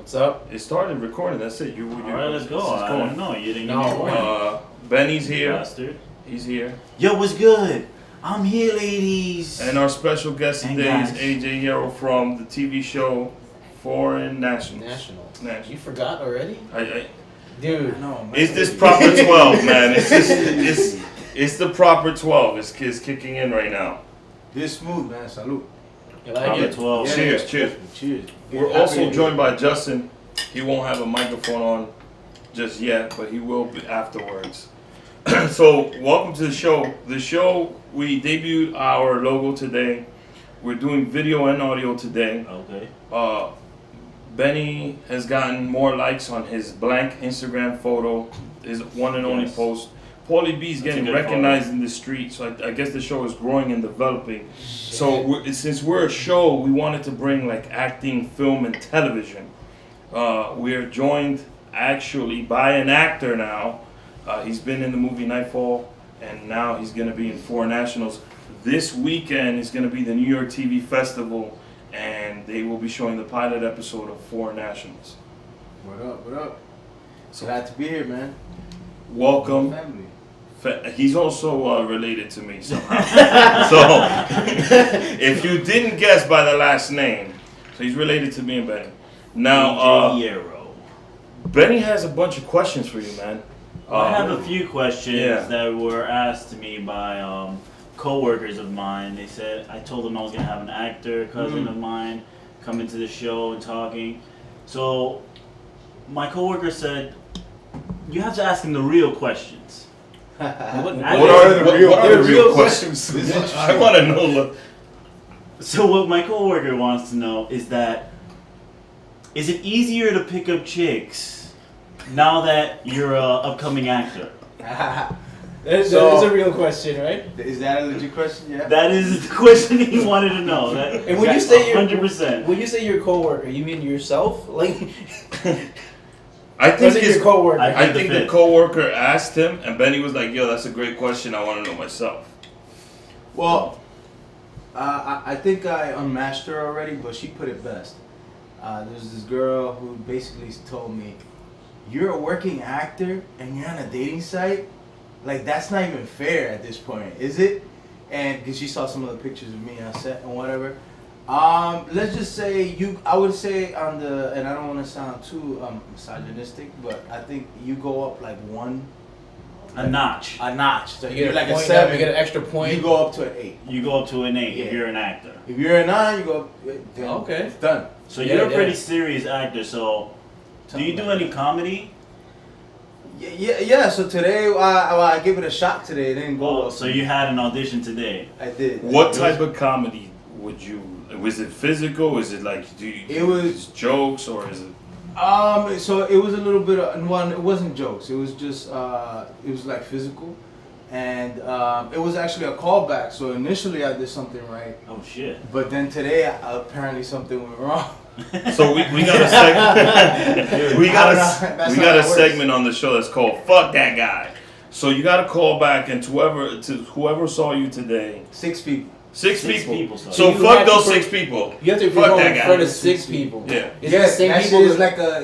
What's up? It started recording. That's it. All right, let's go. I don't know. You didn't No. give me a warning. Benny's here. Bastard. He's here. Yo, what's good? I'm here, ladies. And our special guest And today is guys. AJ Hierro from the TV show Foreign Nationals. National. You forgot already? Dude. No, man. It's this proper 12, man. It's the proper 12. It's kicking in right now. This smooth, man. Salute. You like Proper it? 12. Yeah. Cheers, cheers. Cheers. We're also joined by Justin. He won't have a microphone on just yet, but he will be afterwards. So, welcome to the show. The show, we debuted our logo today. We're doing video and audio today. Okay. Benny has gotten more likes on his blank Instagram photo, his one and only Yes. post. Pauly B is That's a getting good recognized photo. in the street, so I guess the show is growing and developing. So since we're a show, we wanted to bring like acting, film, and television. We're joined actually by an actor now. He's been in the movie Nightfall, and now he's going to be in Foreign Nationals. This weekend is going to be the New York TV Festival, and they will be showing the pilot episode of Foreign Nationals. What up? What up? So Glad to be here, man. welcome. Family. He's also related to me somehow. So, if you didn't guess by the last name, so he's related to me and Benny. Now, AJ Hierro. Benny has a bunch of questions for you, man. I have a few questions yeah. that were asked to me by co-workers of mine. They said, I told them I was going to have an actor, cousin of mine, come into the show and talking. So, my co-worker said, you have to ask him the real questions. What are the real questions? I want to know. Look. So what my coworker wants to know is is it easier to pick up chicks now that you're an upcoming actor? That is a real question, right? Is that a legit question? Yeah. That is the question he wanted to know. That, And when you say 100%. when you say your coworker, you mean yourself? Like, I or think is it his your coworker? I think the coworker asked him, and Benny was like, "Yo, that's a great question. I want to know myself." Well, I think I unmatched her already, but she put it best. There's this girl who basically told me, "You're a working actor and you're on a dating site. Like that's not even fair at this point, is it?" And because she saw some of the pictures of me on set and whatever. Let's just say I would say on the, and I don't want to sound too misogynistic, but I think you go up like A notch. a notch. So you you're get like a a point, 7. you get an extra point. You go up to an 8. You go up to an 8 if Yeah. you're an actor. If you're a 9, you go. Then Okay. It's done. So Yeah, you're a yeah. pretty serious actor. So do you do any comedy? Yeah. So today I gave it a shot today. It didn't go. Oh, well. so you had an audition today. I did. What type of comedy would you? Was it physical? Is it like It was- jokes, or is it? So it was a little bit of one. It wasn't jokes. It was just it was like physical, and it was actually a callback. So initially I did something right, Oh shit. but then today apparently something went wrong. So we got a segment. we got That's a not how it works. segment on the show that's called "Fuck That Guy." So you got to call back, and to whoever saw you today, 6 people. six Six people. people saw So you. You fuck have to those put- 6 people. You have to Fuck perform that in guy. front of 6 people. Yeah. Is Yes, it the same that people? shit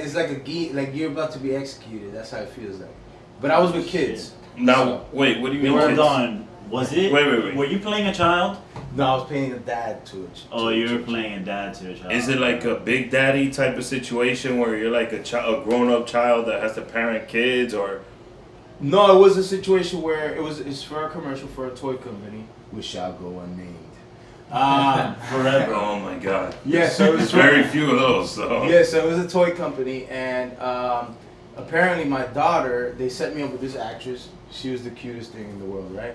is like like you're about to be executed. That's how it feels like. But I was with kids. Now wait, what do you mean? Hold kids? on. Was it? Wait. Were you playing a child? No, I was playing a dad to it. Oh, you were playing a dad to a child. Is it like a Big Daddy type of situation where you're like a grown-up child that has to parent kids, or? No, it was a situation where it's for a commercial for a toy company, which shall go unnamed. forever? Oh my God. Yeah, so it was There's very few of those. So. Yeah, so it was a toy company, and apparently my daughter, they set me up with this actress. She was the cutest thing in the world, right?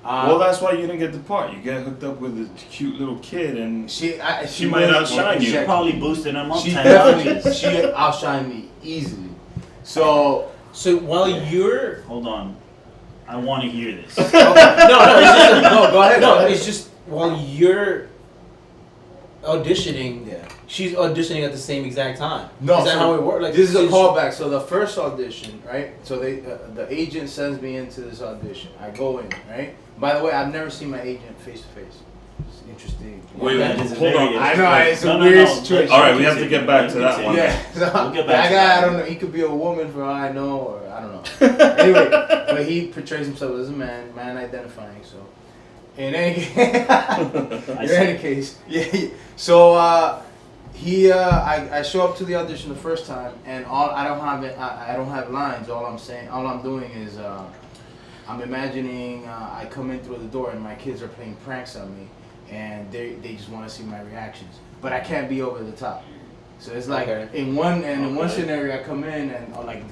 Well, that's why you didn't get the part. You get hooked up with a cute little kid, and she might was- outshine you. She probably boosted him up She 10 definitely notches. she outshined me easily. So So while you're Hold on. I want to hear this. no, it's just no, go ahead. no, it's just while you're auditioning, Yeah. she's auditioning at the same exact time. No, is that so how it works? Like This is a since- callback. So the first audition, right? So they the agent sends me into this audition. I go in, right? By the way, I've never seen my agent face to face. Just interesting. Wait, That is hold very on. I know it's a No, weird no. situation. All right, we have to get back to that one. Yeah, so We'll get back that to guy, that. I don't know. He could be a woman for all I know, or I don't know. Anyway, but he portrays himself as a man identifying. So, in any case, yeah. So I show up to the audition the first time, and I don't have lines. All I'm doing is I'm imagining I come in through the door and my kids are playing pranks on me, and they just want to see my reactions, but I can't be over the top. So it's like in one scenario I come in and like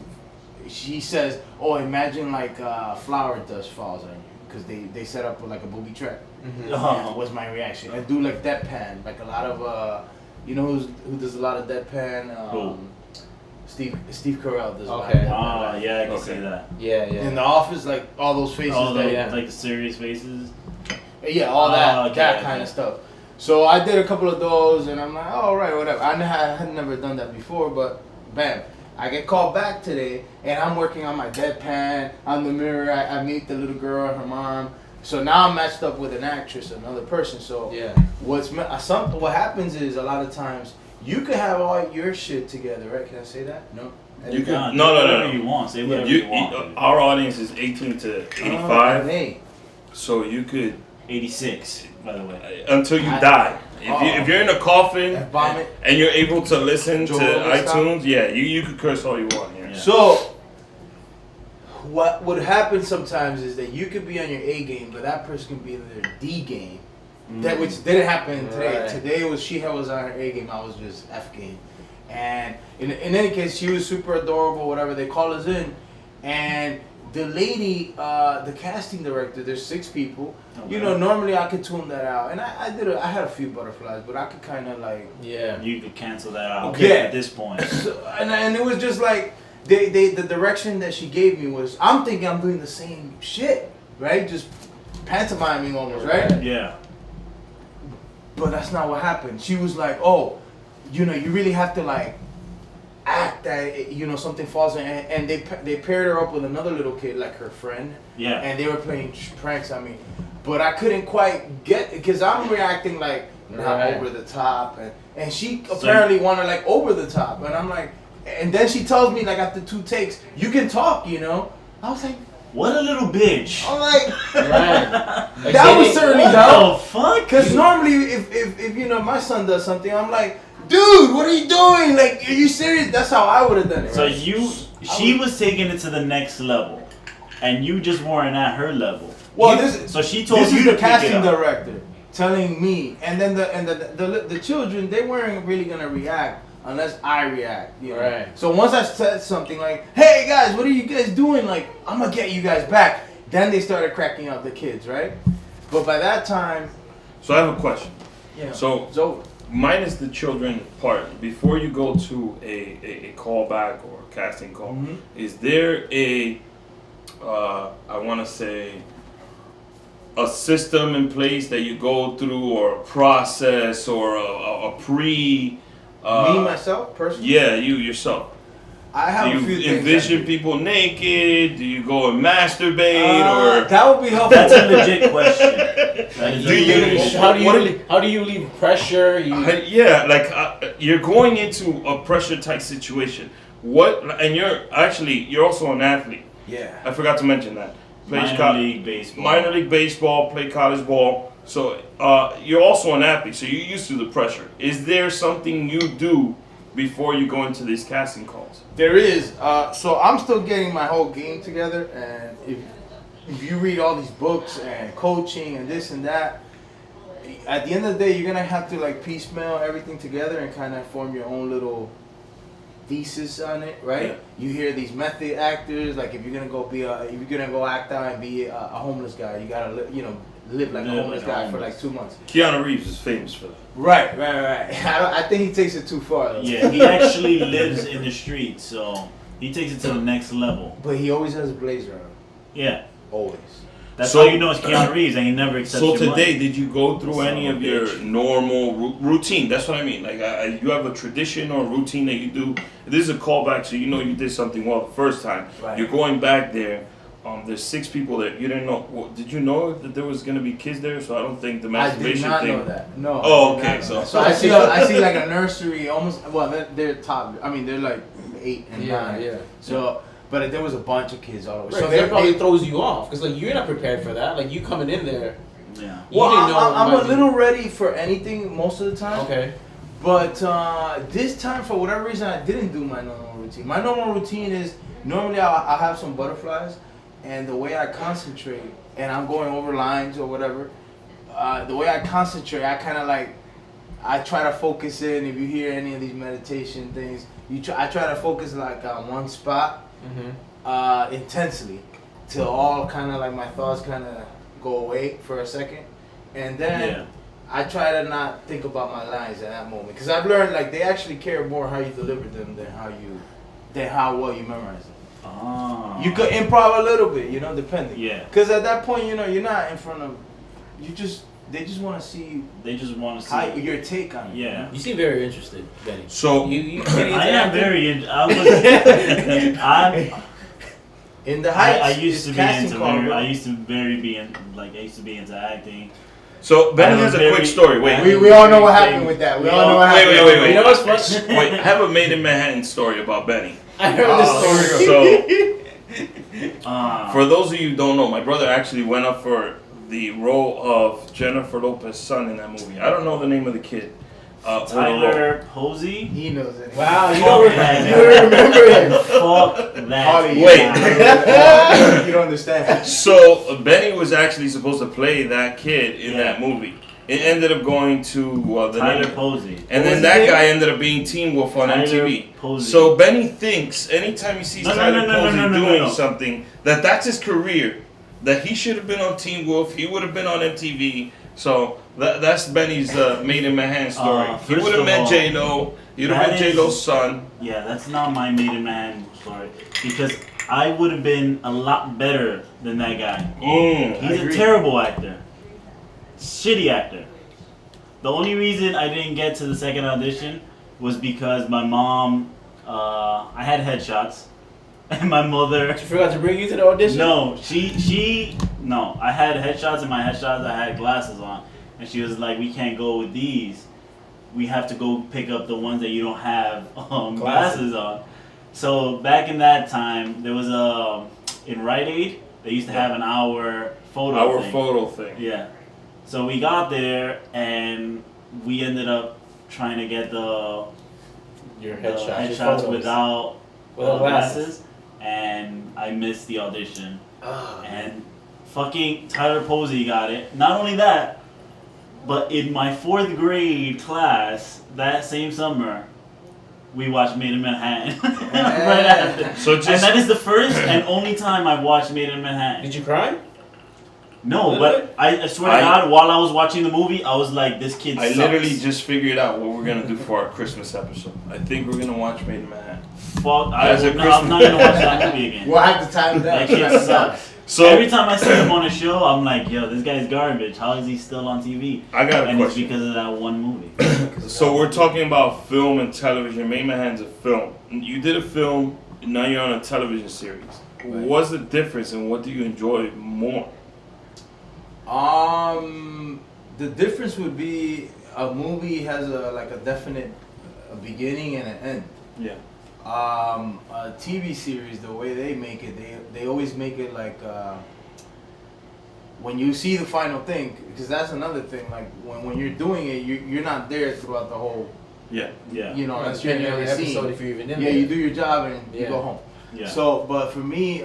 she says, "Oh, imagine like flower dust falls on you," because they set up like a booby trap. Mm-hmm. And what's my reaction? I do like deadpan, like a lot of you know who does a lot of deadpan? Steve Carell does a lot of deadpan. Oh yeah, I can see that. Yeah. In the office, like all those faces. Like the serious faces. Yeah, all that kind of stuff. So I did a couple of those, and I'm like, oh, all right, whatever. I had never done that before, but bam, I get called back today, and I'm working on my deadpan, on the mirror. I meet the little girl, her mom. So now I'm matched up with an actress, another person. So what happens is a lot of times you could have all your shit together, right? Can I say that? No. You can No. no. You want say whatever you want. Our audience is 18 to 85, Hey. so you could 86, by the way. until you die. If you're in a coffin vomit and you're able to listen to Rogan iTunes, stuff? yeah, you could curse all you want. Yeah. So, what would happen sometimes is that you could be on your A game, but that person can be on their D game. That which didn't happen today. Right. Today she was on her A game. I was just F game. And in any case, she was super adorable. Whatever, they call us in, and the lady, the casting director. There's 6 people. Okay. You know, normally I could tune that out, and I had a few butterflies, but I could kind of like You could cancel that out Okay. at this point. So, and it was just like the direction that she gave me was, I'm thinking I'm doing the same shit, right? Just pantomiming almost, right? Yeah. But that's not what happened. She was like, oh, you know, you really have to like act that, you know, something falls in, and they paired her up with another little kid, like her friend. Yeah. And they were playing pranks on me. But I couldn't quite get, because I'm reacting like not over the top, and she apparently wanted like over the top, and I'm like, and then she tells me like after 2 takes, you can talk, you know. I was like, what a little bitch. I'm like, Like that was certainly What dumb. the fuck? Because normally if you know my son does something, I'm like, dude, what are you doing? Like, are you serious? That's how I would have done it. So right? she was taking it to the next level, and you just weren't at her level. Well, so she told this you is to the casting pick it up. director telling me, and then the children, they weren't really gonna react unless I react. You know? Right. So once I said something like, "Hey guys, what are you guys doing?" Like, I'm gonna get you guys back. Then they started cracking up, the kids, right? But by that time, So I have a question. So it's over. minus the children part, before you go to a callback or a casting call, is there I want to say, a system in place that you go through, or a process, or a pre? Me myself personally. Yeah, you yourself. I have Do a few you things. envision people naked? Do you go and masturbate, or that would be helpful. That's a legit question. That is Do a you- legit question. How do you leave pressure? yeah, like you're going into a pressure type situation. What? And you're also an athlete. Yeah. I forgot to mention that. Minor league baseball. Minor league baseball, play college ball. So you're also an athlete, so you're used to the pressure. Is there something you do before you go into these casting calls? There is. So I'm still getting my whole game together, and if you read all these books and coaching and this and that, at the end of the day, you're gonna have to like piecemeal everything together and kind of form your own little thesis on it, right? Yeah. You hear these method actors, like if you're gonna go act out and be a homeless guy, you gotta live like a homeless guy for like 2 months. Keanu Reeves is famous for that. Right. I think he takes it too far though. Yeah, he actually lives in the streets, so he takes it to the next level. But he always has a blazer on. Yeah. Always. That's So- how you know it's Keanu Reeves, and he never accepts So your today, money. did you go through Son any of a of your bitch. normal routine? That's what I mean. Like, you have a tradition or routine that you do. This is a callback, so you know you did something well the first time. Right. You're going back there. there's 6 people there. You didn't know. Well, did you know that there was gonna be kids there? So I don't think the masturbation I did not thing. know that. No. Oh, okay. So I see like a nursery almost. Well, they're top. I mean, they're like 8 and 9. Yeah. So, but there was a bunch of kids all over. Right, so that probably throws you off because like you're not prepared for that. Like you coming in there. Yeah. Well, I'm a be- little ready for anything most of the time. Okay. But this time, for whatever reason, I didn't do my normal routine. My normal routine is normally I'll have some butterflies, and the way I concentrate, and I'm going over lines or whatever, the way I concentrate, I kind of like, I try to focus in. If you hear any of these meditation things, I try to focus like on one spot intensely till all kind of like my thoughts kind of go away for a second, and then I try to not think about my lines at that moment because I've learned like they actually care more how you deliver them than how well you memorize them. Oh. You could improv a little bit, depending. Yeah. Because at that point, you're not in front of. They just want to see. They just want to see your take on it. Yeah. You seem very interested, Benny. So I am very. I'm. In the heights, I used to be into I used to be into acting. So Benny has a quick story. Wait, we all know what happened with that. We all know what happened. Wait. You know what's funny? Wait, I have a Made in Manhattan story about Benny. I heard this story. So, for those of you who don't know, my brother actually went up for the role of Jennifer Lopez's son in that movie. I don't know the name of the kid. Tyler Posey? He knows it. Wow, you remember him. Fuck that. Wait. You don't understand. So Benny was actually supposed to play that kid in that movie. It ended up going to the Tyler name. Posey. And then that guy ended up being Teen Wolf on MTV. Posey. So Benny thinks anytime he sees Tyler Posey doing something, that's his career. That he should have been on Teen Wolf. He would have been on MTV. So that's Benny's Made in Manhattan story. He would have met J-Lo. You'd have been J-Lo's son. Yeah, that's not my Made in Manhattan story. Because I would have been a lot better than that guy. He's a terrible actor. Shitty actor. The only reason I didn't get to the second audition was because my mom, I had headshots, and my mother. She forgot to bring you to the audition? No, no. I had headshots, and my headshots I had glasses on, and she was like, "We can't go with these. We have to go pick up the ones that you don't have glasses on." So back in that time, there was in Rite Aid they used to have an hour photo thing. Yeah. So we got there and we ended up trying to get the headshots without glasses, and I missed the audition. And fucking Tyler Posey got it. Not only that, but in my 4th grade class that same summer, we watched Made in Manhattan right after. And that is the first and only time I've watched Made in Manhattan. Did you cry? No, but I swear to God, while I was watching the movie, I was like, this kid sucks. I literally just figured out what we're going to do for our Christmas episode. I think we're going to watch Made in Manhattan. Fuck, I'm not going to watch that movie again. We'll have to time that. That kid sucks. So every time I see him on a show, I'm like, yo, this guy's garbage. How is he still on TV? I got a question. It's because of that one movie. So we're talking about film and television. Made in Manhattan's a film. You did a film, now you're on a television series. Right. What's the difference and what do you enjoy more? The difference would be a movie has a definite beginning and an end. Yeah. A TV series, the way they make it, they always make it like when you see the final thing, because that's another thing. Like when you're doing it, you're not there throughout the whole. Yeah. You know, that's your episode if you're even in there. Yeah, you do your job and you go home. Yeah. So, but for me,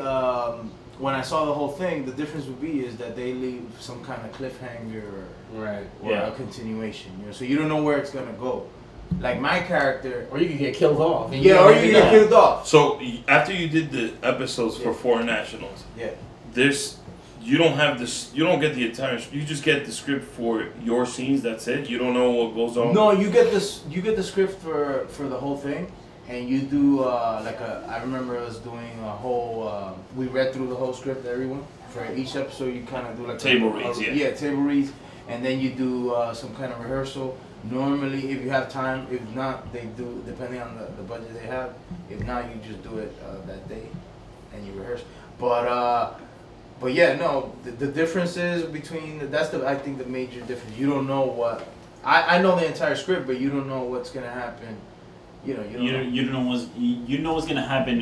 when I saw the whole thing, the difference would be is that they leave some kind of cliffhanger or a continuation. You know, so you don't know where it's gonna go. Like my character, or you could get killed off. Or you get killed off. So after you did the episodes for Foreign Nationals, you don't have this. You don't get the entire. You just get the script for your scenes. That's it. You don't know what goes on. No, you get this. You get the script for the whole thing, and you do I remember us doing a whole. We read through the whole script, everyone. For each episode, you kind of do like table reads. Yeah, table reads, and then you do some kind of rehearsal. Normally, if you have time, if not, they do, depending on the budget they have. If not, you just do it that day and you rehearse. But But yeah, no, the difference is between I think the major difference. You don't know what I know the entire script, but you don't know what's gonna happen. You know, you don't know what's gonna happen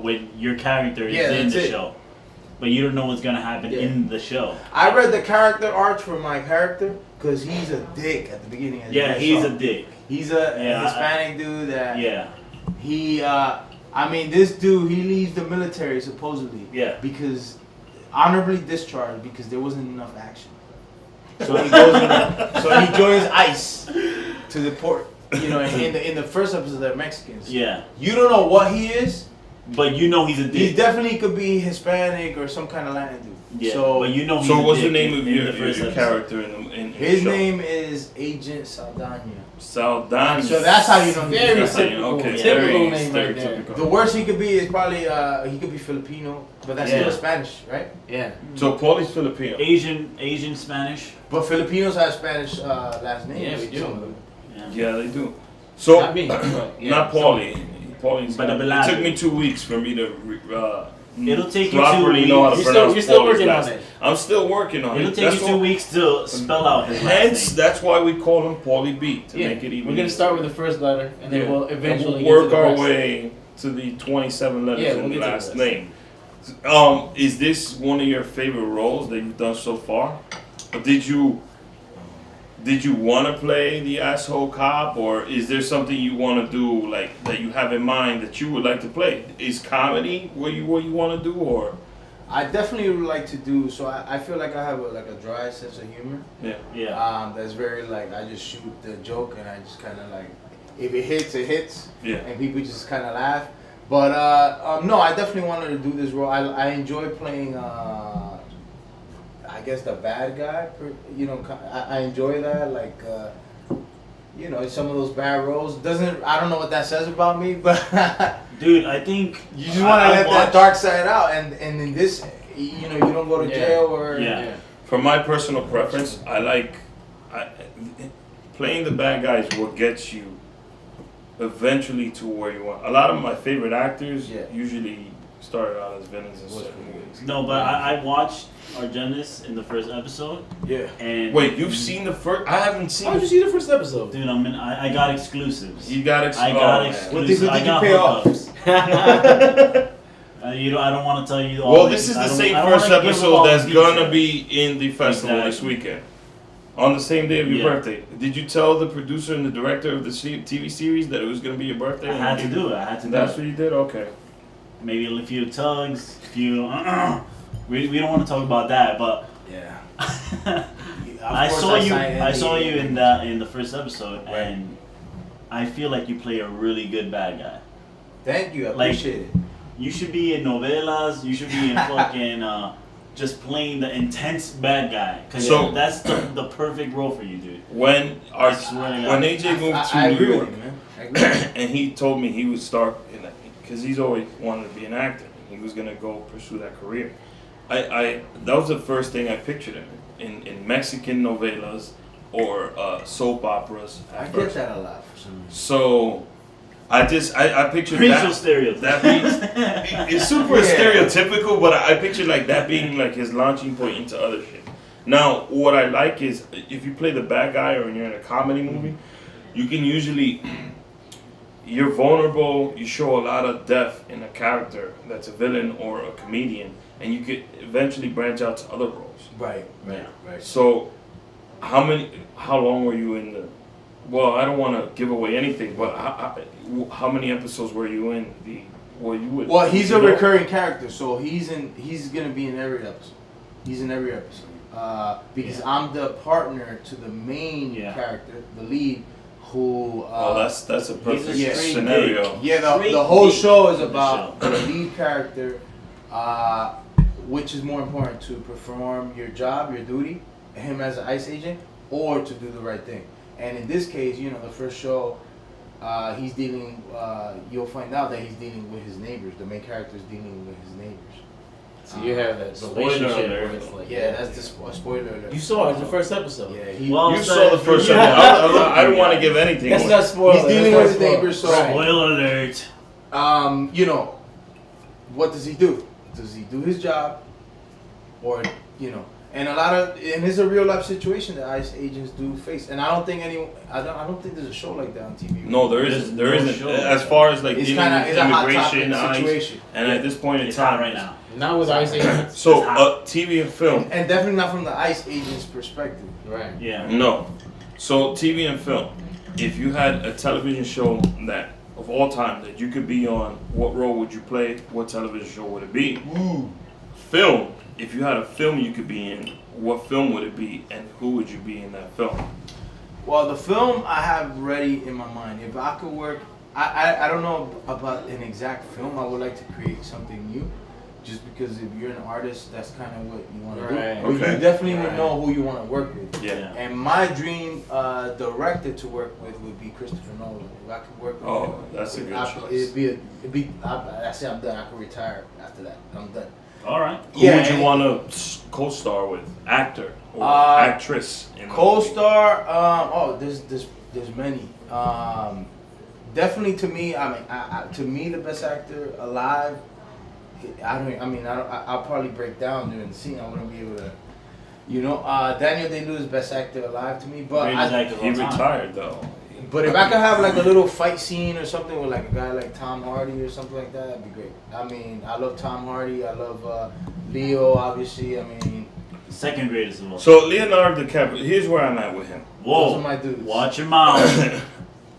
when your character is in the show, but you don't know what's gonna happen in the show. I read the character arc for my character because he's a dick at the beginning. Of the he's show. a dick. He's a Hispanic dude that. Yeah. He, I mean, this dude, he leaves the military supposedly. Yeah. Because honorably discharged because there wasn't enough action. So he goes so he joins ICE to the port. You know, in the first episode, they're Mexicans. Yeah. You don't know what he is, but you know he's a dick. He definitely could be Hispanic or some kind of Latin dude. Yeah. So, but you know he's So a what's dick the name of your character in his the show? name is Agent Saldana. Saldana. So that's how you know he's very typical. Okay, typical name right there. The worst he could be is probably he could be Filipino, but that's still Spanish, right? Yeah. So Pauly's Filipino. Asian Spanish. But Filipinos have Spanish last names. Yeah, we do. Yeah, they do. So not me, but not Pauly. Pauly's. But it took me 2 weeks for me to. It'll take you 2 properly weeks. know how to pronounce You're still Pauly's working last on it. I'm still working on it. It'll take you 2 weeks to spell out his last Hence, name. that's why we call him Pauly B to make it even. We're gonna start with the first letter, and then we'll eventually work get to the our rest. way to the 27 letters in we'll the get to the last rest. name. Is this one of your favorite roles that you've done so far? Or did you want to play the asshole cop, or is there something you want to do like that you have in mind that you would like to play? Is comedy what you want to do, or? I definitely would like to do. So I feel like I have a dry sense of humor. Yeah. That's very like I just shoot the joke and I just kind of like if it hits, it hits. Yeah. And people just kind of laugh. But no, I definitely wanted to do this role. I enjoy playing. I guess the bad guy. You know, I enjoy that. Like. You know, some of those bad roles I don't know what that says about me, but dude, I think you just want to let that dark side out, and in this, you know, you don't go to jail or For my personal preference, I like playing the bad guy is what gets you eventually to where you want. A lot of my favorite actors usually started out as villains in certain movies. No, but I watched Argenis in the first episode. Yeah. And wait, you've seen the first? I haven't seen. How did you see the first episode? Dude, I got exclusives. You got exclusives. I got exclusives. What did you pay hookups. I don't want to tell you all. Well, this is the same first episode that's gonna be in the festival this weekend. On the same day of your birthday. Did you tell the producer and the director of the TV series that it was gonna be your birthday? I had to do it. That's what you did? Okay. Maybe a few tugs, a few. We don't want to talk about that, but yeah. I saw you in the first episode, and I feel like you play a really good bad guy. Thank you, I appreciate it. You should be in novelas. You should be in fucking just playing the intense bad guy. Cause that's the perfect role for you, dude. When AJ moved to New York, and he told me he would start because he's always wanted to be an actor. He was gonna go pursue that career. That was the first thing I pictured him in Mexican novelas or soap operas. I get that a lot for some reason. So I pictured racial stereotype. That it's super stereotypical, but I pictured like that being like his launching point into other shit. Now, what I like is if you play the bad guy or you're in a comedy movie, you can usually you're vulnerable. You show a lot of depth in a character that's a villain or a comedian, and you could eventually branch out to other roles. Right. So, how long were you in the? Well, I don't want to give away anything, but how many episodes were you in the? Well, he's a recurring character, so he's gonna be in every episode. He's in every episode because I'm the partner to the main character, the lead. Who? That's a perfect scenario. Yeah, the whole show is about the lead character, which is more important to perform your job, your duty, him as an ICE agent, or to do the right thing. And in this case, you know, the first show, he's dealing. You'll find out that he's dealing with his neighbors. The main character is dealing with his neighbors. So you have that relationship where it's like that's the spoiler alert. You saw it in the first episode. Yeah, you saw the first episode. I don't want to give anything. That's not spoiler. He's dealing with his neighbors. So spoiler alert. You know, what does he do? Does he do his job, or you know. And it's a real life situation that ICE agents do face, and I don't think there's a show like that on TV. No, there isn't. As far as like it's a hot immigration, topic situation. And at this point in It's time, hot right now. Not with ICE agents. So TV and film. And definitely not from the ICE agent's perspective. Right. Yeah. No. So TV and film. If you had a television show that of all time that you could be on, what role would you play? What television show would it be? Ooh. Film. If you had a film you could be in, what film would it be, and who would you be in that film? Well, the film I have ready in my mind. If I could work, I don't know about an exact film. I would like to create something new, just because if you're an artist, that's kind of what you want to do. Okay. You definitely would know who you want to work with. Yeah. And my dream director to work with would be Christopher Nolan. If I could work with him, that's a good choice. I say I'm done. I could retire after that. I'm done. All right. Who would you want to co-star with? Actor or actress? Co-star. There's many. Definitely to me. To me, the best actor alive. I'll probably break down during the scene. I wouldn't be able to. Daniel Day-Lewis is best actor alive to me, but he retired though. But if I could have like a little fight scene or something with like a guy like Tom Hardy or something like that, that'd be great. I mean, I love Tom Hardy. I love Leo, obviously. I mean, second greatest of all. So Leonardo DiCaprio. Here's where I'm at with him. Whoa! Those are my dudes. Watch your mouth.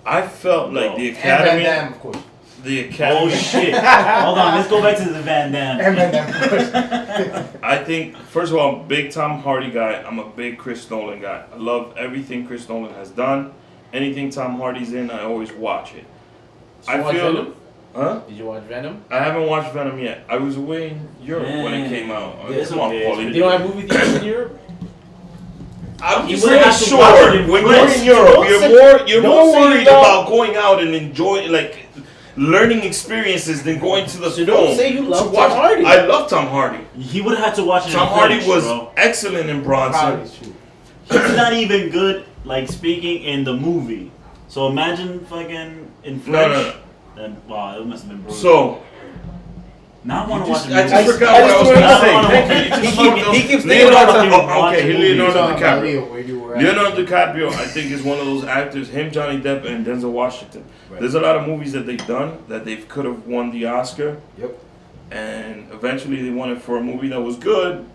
I felt like the Academy. And Van Damme, of course. The Academy. Oh shit! Hold on, let's go back to the Van Damme. And Van Damme, of course. I think, first of all, I'm a big Tom Hardy guy. I'm a big Chris Nolan guy. I love everything Chris Nolan has done. Anything Tom Hardy's in, I always watch it. Did you watch Venom? Huh? Did you watch Venom? I haven't watched Venom yet. I was away in Europe when it came out. It's Come on, okay. Pauly. You know I movie theaters in Europe? I'm You just wouldn't have to saying, watch it sure. in When French. you're in Europe, Don't you're don't more say worried you don't. about going out and enjoying, like, learning experiences than going to the So film. don't say you love to watch. Tom Hardy. I love Tom Hardy. He would have had to watch it. Tom in Hardy French, was bro. excellent in Bronson. Probably true. He's not even good, like speaking in the movie. So imagine fucking in French. No. Then wow, it must have been brutal. So, now I want to watch the I movie. just forgot what I was going to say. Now I wanna- He keeps thinking Leonardo, about okay, Leonardo DiCaprio. Leo, where you were at. Leonardo DiCaprio, I think, is one of those actors. Him, Johnny Depp, and Denzel Washington. Right. There's a lot of movies that they've done that they could have won the Oscar, Yep. and eventually they won it for a movie that was good,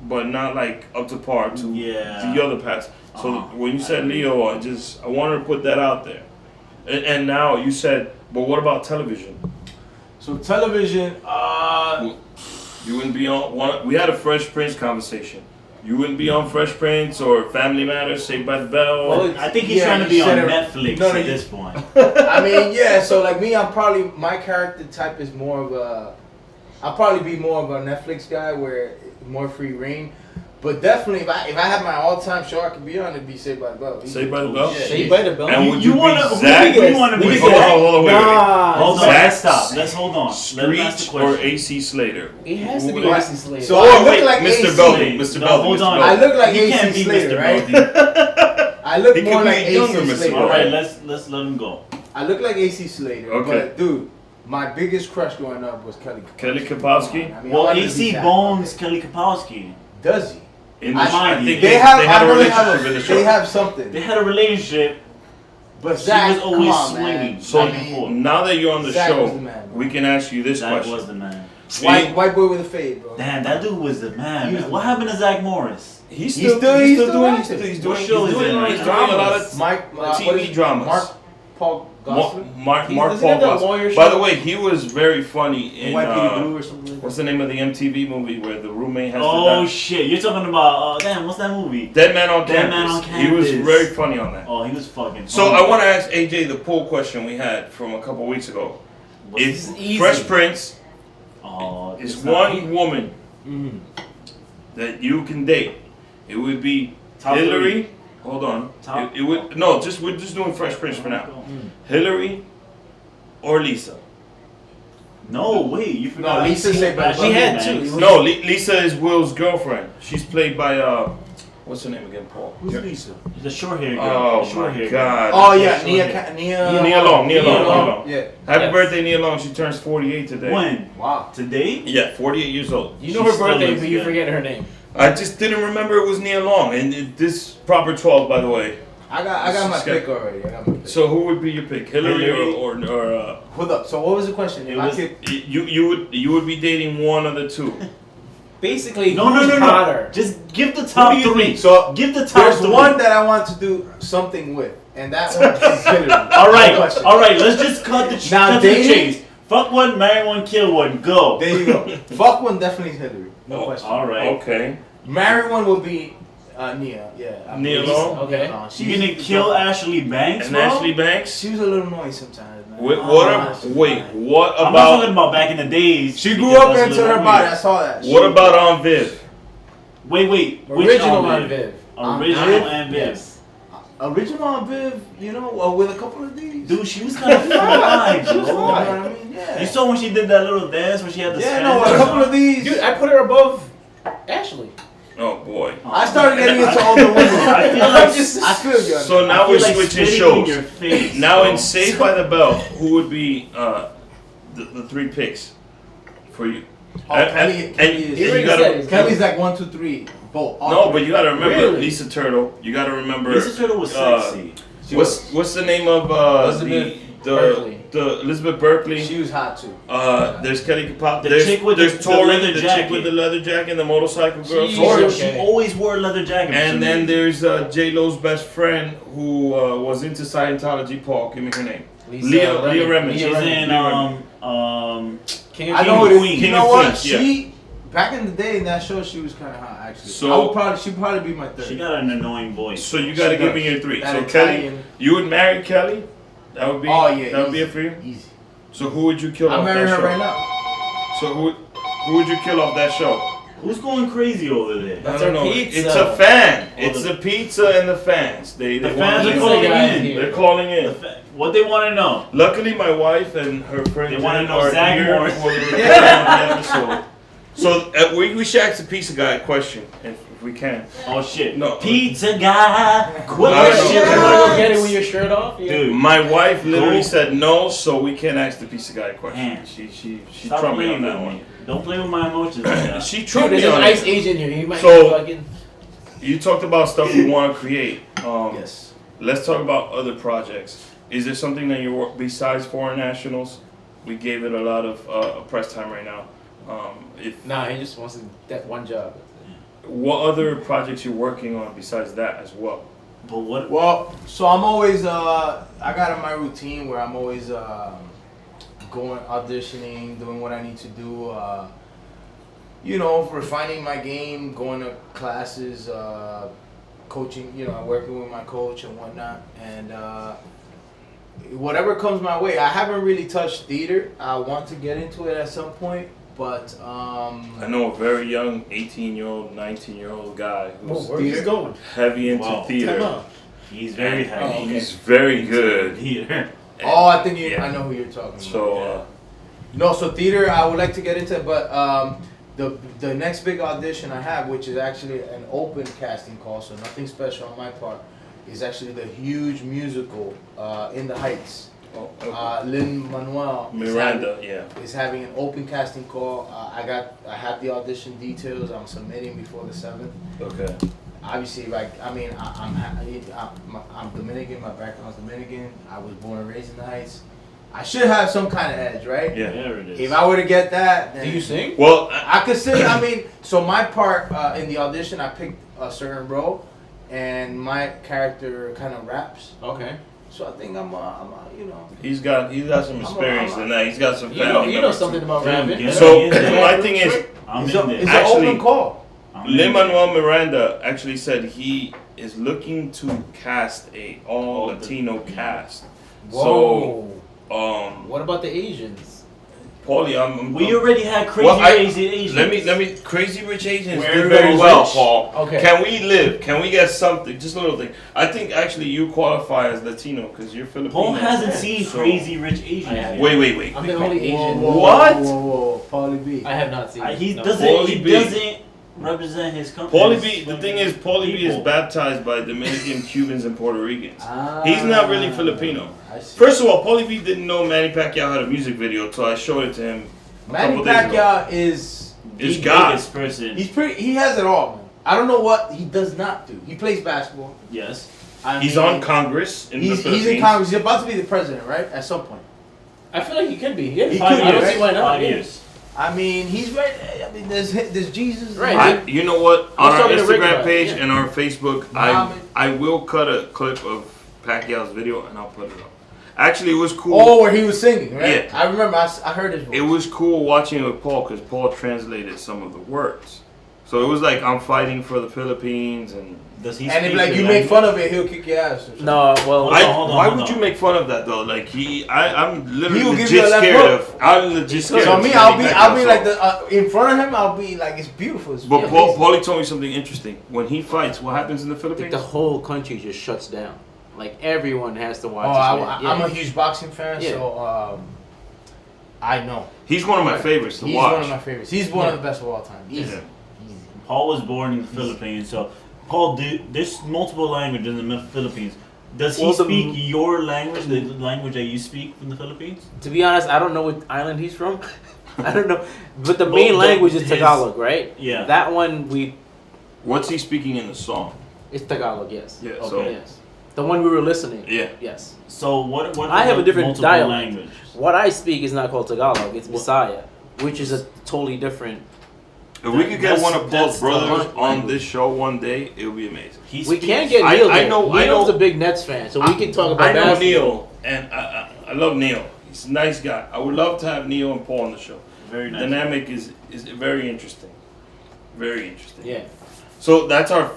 but not like up to par to the other past. So when you said Leo, I wanted to put that out there. And now you said, but what about television? So television, You wouldn't be on one. We had a Fresh Prince conversation. You wouldn't be on Fresh Prince or Family Matters, Saved by the Bell. Well, I think he's Yeah, trying to you be on said it- Netflix No, no, at you- this point. I mean, yeah. So like me, my character type is more of a. I'll probably be more of a Netflix guy where more free reign. But definitely, if I had my all-time show I could be on, it'd be Saved by the Bell. Saved by the Bell. Yeah. Saved by the Bell. And would You you, wanna- be who Zach? do you wanna be? Hold on, wait. Hold on, Zach, let's stop. Let's hold on. Let me ask the Screech or question. AC Slater? It has Who to be would it- AC Slater. So Oh, I look wait, like Mr. AC. Belden. Mr. No, Belden. hold Mr. on. Belden. I look like He AC can't be Slater, Mr. right? Belden. I look He could more be like younger, AC Mr. Slater. All right, Belden. let's let him go. I look like AC Slater. Okay. But dude, my biggest crush growing up was Kelly. Kelly Kapowski? I mean, Well, I wanted to AC be that. Bones, Kelly Kapowski. Does he? In the I sh- mind I you. think They they have. had I a really relationship have. in the show. They have something. They had a relationship. But She Zach, was always come on, man. swinging. So I mean, now that you're on the Zach show, was the man, bro. we can ask you this Zach question. was the man. white boy with a fade, bro. Damn, that dude was the man. He was man. What happened to Zach Morris? He's still doing. active. He's What doing. show He's is it, doing man? a lot of TV dramas. Mark Paul Gosselaar. Mark Doesn't he Paul have that Goss. lawyer By show? the way, he was very funny in White Petey Blue or something like what's that. the name of the MTV movie where the roommate has Oh to die? shit, you're talking about damn, what's that movie? Dead Man on Dead Campus. Man on He was Campus. very funny on that. Oh, he was fucking. So funny. I want to ask AJ the poll question we had from a couple weeks ago. What's If this? Easy. Fresh Prince Oh, is it's not- one woman Mhm. that you can date, it would be Top Hillary. three. Hold on. Top- It would no. We're just doing Fresh Prince for now. Mm. Hillary or Lisa. No, wait, you forgot. No, Lisa said Back she Bobby had Banks. two. No, Lisa is Will's girlfriend. She's played by What's her name again, Paul? Who's Lisa? The short hair girl. Oh the short my hair God. Oh yeah, Nia Long. Yeah. Happy birthday, Nia Long. She turns 48 today. When? Wow. Today? Yeah, 48 years old. You know She her still birthday, looks but you good. forget her name. I just didn't remember it was Nia Long, and this proper 12, by the way. I got my pick already. I got my pick. So who would be your pick, Hillary Hillary. or Hold up. So what was the question? It If I was- could- you would be dating one of the two? Basically, No. who's hotter? Just give the top Who do you three. think? So give the top there's three. one that I want to do something with, and that one is Hillary. All No right, question. all right. Let's just cut the Now, cut to the dating- chase. Fuck one, marry one, kill one. Go. There you go. Fuck one, definitely Hillary. No Oh, question. All right. Okay. Marry one will be Nia. Yeah. I Nia believe Long? so. Okay. You gonna kill Ashley Banks, And bro? Ashley Banks? She was a little annoying sometimes, man. What I'm not talking about about back in the days. She grew because up that's into a little her body. I weird. saw that. what about Aunt Viv? Wait. Which Original Aunt on Viv? Viv. Original Viv? and Viv. Yes. Original Aunt Viv, you know, with a couple of these. Dude, she was kind of fly, She was bro. fine. I mean, yeah. You saw when she did that little dance when she had the Yeah, Spanish no, a couple on? of these. Dude, I put her above Ashley. Oh boy. I started getting into older women. I feel I'm like just, I feel you. So now I feel we're like switching spitting in shows. your face, Now bro. in Saved by the Bell, who would be the three picks for you? Kelly is. You already you gotta- said it. Kelly's like 1, 2, 3. Both. all No, three. but you gotta remember Really? Lisa Turtle. You gotta remember. Lisa Turtle was sexy. She was- What's the name of Elizabeth Berkley. the Elizabeth Berkley? She was hot too. There's Kelly Kapowski. The There's chick with there's the Tori, leather the chick jacket. with the leather jacket, the motorcycle girl. She- Tori. She Okay. always wore a leather jacket. for And some then reason. there's J Lo's best friend who was into Scientology. Paul, give me her name. Leah Remini. She's in King I of know Queens. it is. Queen. You King know of what? Queens, yeah. She back in the day in that show, she was kind of hot actually. So- she'd probably be my third. She got an annoying voice. So you gotta She give does. me your three. That So Italian- Kelly, you would marry Kelly? That would be. Oh yeah, That would be easy. it for you. Easy. So who would you kill I'm off that marrying her show? right now. So who would you kill off that show? Who's going crazy over there? That's I don't our know. pizza. It's a fan. Oh, It's the- the pizza and the fans. They The want fans are to- calling guys in. here. They're calling in. What they want to know? Luckily, my wife and her friend They wanna Jen know are Zach here Morris. for the episode. So we should ask the pizza guy a question if we can. Oh shit! No. Pizza guy. What I don't the know. shit? You wanna go get it with your shirt off? Yeah. Dude, My wife literally Go. said no, so we can't ask the pizza guy a question. Man. She stop trumped me playing on with that me. one. Don't play with my emotions like that. She Dude, trumped there's me an on ice it. agent here. He might So- fucking. You talked about stuff you want to create. Yes. Let's talk about other projects. Is there something that you work besides Foreign Nationals? We gave it a lot of press time right now. Nah, he just wants that one job. What other projects you're working on besides that as well? But what? Well, so I'm always I got in my routine where I'm always going auditioning, doing what I need to do. You know, refining my game, going to classes, coaching. You know, working with my coach and whatnot, and whatever comes my way. I haven't really touched theater. I want to get into it at some point, but I know a very young 18-year-old, 19-year-old guy who's Where's this going? heavy into Wow. theater. Time out. He's very And happy. He's very good. Theater. oh, I think Yeah. I know who you're talking about. So No, so theater I would like to get into, but the next big audition I have, which is actually an open casting call, so nothing special on my part, is actually the huge musical In the Heights. Lin-Manuel Miranda, yeah. is having an open casting call. I have the audition details. I'm submitting before the 7th. Okay. Obviously, like I'm Dominican. My background's Dominican. I was born and raised in the Heights. I should have some kind of edge, right? Yeah. There it is. If I were to get that, then Do you sing? Well, I could sing. I mean, so my part in the audition, I picked a certain role, and my character kind of raps. Okay. So I think I'm you know. he's got some experience in that. He's got some You know, family you know members, something too. about Dude, rapping. yeah. So Yeah. my thing is, I'm It's in it's there. an Actually- open call. I'm in Lin-Manuel Miranda actually said he is looking to cast a all Latino cast. Whoa. So What about the Asians? Paulie, there. We already had crazy Well, crazy Asians. let me Crazy Rich Asians Where did very goes well, Rich? Paul. Okay. Can we live? Can we get something? Just a little thing. I think actually you qualify as Latino because you're Filipino. Paul hasn't seen So- Crazy Rich Asians. I have. yet. Wait. I'm the only Asian. What? Whoa, Pauly B. I have not seen it. He No. doesn't. Pauly He B. doesn't represent his country. Pauly B. The thing is, Pauly B. is baptized by Dominican, Cubans, and Puerto Ricans. He's not really Filipino. First of all, Pauly B. didn't know Manny Pacquiao had a music video, so I showed it to him. Manny Pacquiao is this the guy. biggest person. He's pretty. He has it all, man. I don't know what he does not do. He plays basketball. Yes. He's on Congress in the Philippines. He's in Congress. He's about to be the president, right? At some point. I feel like he could be. Yeah, He I could don't be, see why not. 5 years. I mean, he's right. I mean, there's Jesus. Right. You know what? On our talking to Rick Instagram about it, page yeah. and our Facebook, I will cut a clip of Pacquiao's video and I'll put it up. Actually, it was cool. Oh, where he was singing, right? Yeah. I remember. I heard his voice. It was cool watching it with Paul because Paul translated some of the words. So it was like I'm fighting for the Philippines and. Does he? And if like you make fun of it, he'll kick your ass. Or something. No, well, Why would you make fun of that though? Like I'm literally He'll give you legit a left scared hook. of. I'm legit scared. So of me, Manny I'll be Pacquiao, like so. the in front of him. I'll be like it's beautiful. It's But amazing. Paulie told me something interesting. When he fights, what happens in the like Philippines? the whole country just shuts down. Like everyone has to watch. Oh, this man. I'm a huge boxing fan, Yeah. so I know. He's one of my favorites to He's watch. one of my favorites. He's one of the best of all time. Easy. Yeah. Paul was born in the Philippines, so Paul, there's multiple languages in the Philippines. Does he speak your language, the language that you speak from the Philippines? To be honest, I don't know what island he's from. I don't know, but the main language is Tagalog, right? Yeah. That one What's he speaking in the song? it's Tagalog, yes. Yeah. Okay. So Yes. The one we were listening. yeah. Yes. So what I have a different multiple dialect. language? What I speak is not called Tagalog. It's Bisaya, which is a totally different. If we could get That's- one of Paul's that's the brothers on language. this show one day, it would be amazing. We can get Neil. I there. know- Neil's a big Nets fan, so we can talk about I know basketball. Neil, and I love Neil. He's a nice guy. I would love to have Neil and Paul on the show. Very nice. Dynamic is very interesting. Very interesting. Yeah. So that's our.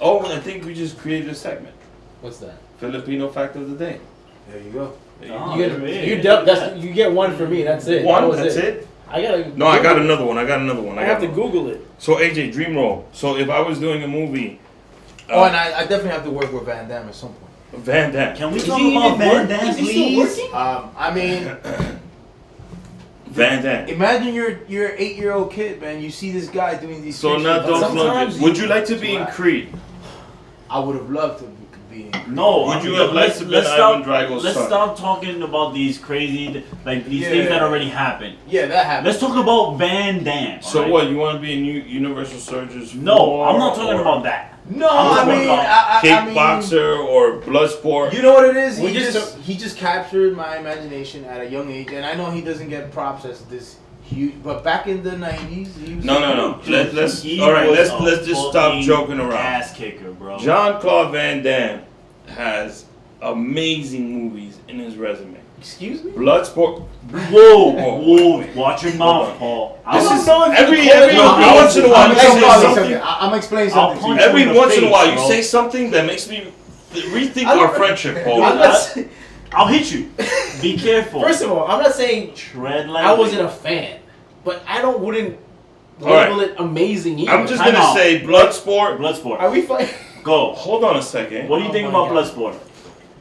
Oh, I think we just created a segment. What's that? Filipino fact of the day. There you go. Oh, You get you get one for me. That's it. One. That was That's it. I gotta. No, I got another one. I got another one. I have to got Google it. So AJ, dream role. So if I was doing a movie, Oh, and I definitely have to work with Van Damme at some point. Van Damme. Can we Is talk he about even Van work- Damme, is he still please? working? I mean, Van Damme. imagine you're an 8-year-old kid, man. You see this guy doing these. So tricks now with- don't sometimes Would you like to be in Creed? I would have loved to be. No. Would you have liked to be Ivan Drago's Let's son? stop talking about these crazy, like these things that already happened. Yeah, that happened. Let's talk about Van Damme. So alright? what? You want to be a new Universal Surgeon's? No, I'm not talking about that. No, I'm I mean, I mean, Kickboxer or Bloodsport? you know what it is? We He just captured my imagination at a young age, and I know he doesn't get props as this huge. But back in the '90s, he was. No. Let's He all right. was Let's a just stop fucking joking around. Ass kicker, bro. Jean-Claude Van Damme has amazing movies in his resume. Excuse me. Bloodsport. Whoa, watch your mouth, Paul. This I is don't know if every you call it once in a while you say something. I'm explaining I'll something. punch to you. Every in the once in a face, while you bro. say something that makes me rethink I'm our not- friendship, I'm Paul. not- I'll hit you. Be careful. First of all, I'm not saying tread lightly. I wasn't a fan, but I wouldn't All right. label it amazing either. I'm just Time gonna out. say Bloodsport. Bloodsport. Are we fighting? Go. Hold on a second. What do you Oh think my about God. Bloodsport?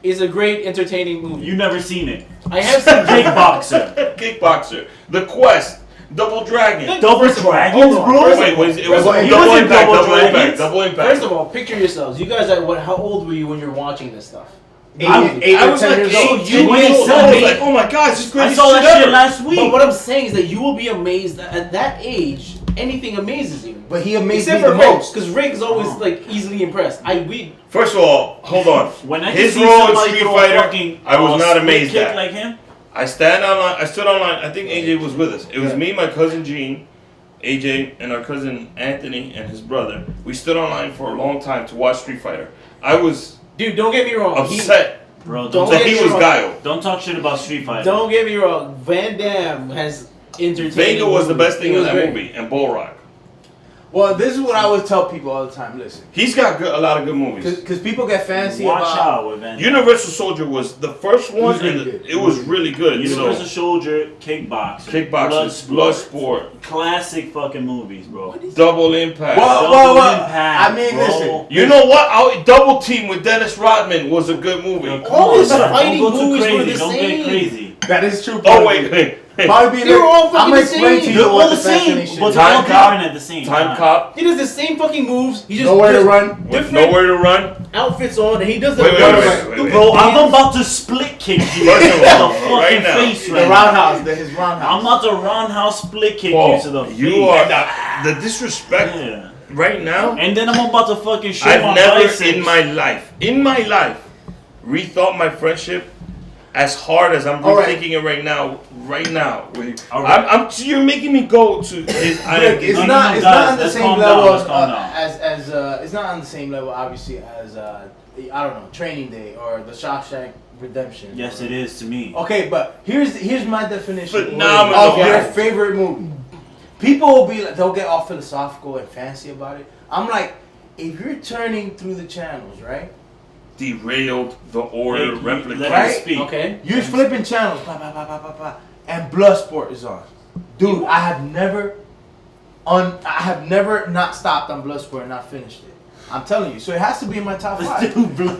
It's a great, entertaining movie. You never seen it. I have seen Kickboxer. Kickboxer, The Quest, Double Dragon. Double First of all, Dragons, hold on. bro. Wait, it was He double wasn't impact, Double double impact, Dragons. double impact. First of all, picture yourselves. You guys are how old were you when you were watching this stuff? Eight I or was 10 like years 8 old. years You old. ain't I was seven. like, oh my god, this is I crazy saw that shit shit ever. last week. But what I'm saying is that you will be amazed that at that age, anything amazes you. But he amazed Except me for the Rick, most. because Rick is always like easily impressed. First of all, hold on. When I can His see role in somebody Street throw Fighter, a fucking, I was not split amazed kick at. like him. I stood online. I think AJ was with us. It was me, my cousin Gene, AJ, and our cousin Anthony and his brother. We stood online for a long time to watch Street Fighter. I was Dude, don't get me wrong. upset Bro, Don't that get he me was wrong. Guile. don't talk shit about Street Fighter. Don't get me wrong. Van Damme has entertained. Vega was the best thing He in was that great. movie, and Bull Rock. Well, this is what I would tell people all the time. Listen, He's got a lot of good movies. because people get fancy Watch about. out with Van Damme. Universal Soldier was the first one, really and good. it was really good. Universal So, Soldier, Kickboxer, Kickboxers, Bloodsport, classic fucking movies, bro. Double Impact. Well, Impact, I mean, bro. listen. You know what? Double Team with Dennis Rodman was a good movie. Yo, come All on, his man. fighting Don't go too movies were crazy. the Don't same. get crazy. That is true. Oh wait. Pauly B. You're all fucking I'm gonna the explain same. to They're you all what the the same, fascination but is. they're all Time cop. different at the same Time time. cop. He does the same fucking moves. He just Nowhere to puts run. With nowhere to run. outfits on, and he does the Wait. Bro, I'm about to split kick you First of in the all, fucking right now, face The right now. roundhouse. His I'm roundhouse. about to roundhouse split kick Paul, you to the face. you are the disrespect Yeah. right now. And then I'm about to fucking show I've my never biceps. in my life, rethought my friendship as hard as I'm All right. rethinking it right now. All right. You're making me go to his. Look, it's No, not. no, It's guys, not on the let's same calm level down, let's calm down. as it's not on the same level, obviously, as I don't know, Training Day or the Shawshank Redemption. Yes, it is to me. Okay, but here's my definition Phenomenal. of your Yes. favorite movie. People will be like, they'll get all philosophical and fancy about it. I'm like, if you're turning through the channels, right? Derailed the order, Hey, replicate. let Right? me speak. Okay. You're flipping channels, blah, blah, blah, blah, blah, blah, and Bloodsport is on. Dude, I have never not stopped on Bloodsport and not finished it. I'm telling you, so it has to be in my top 5.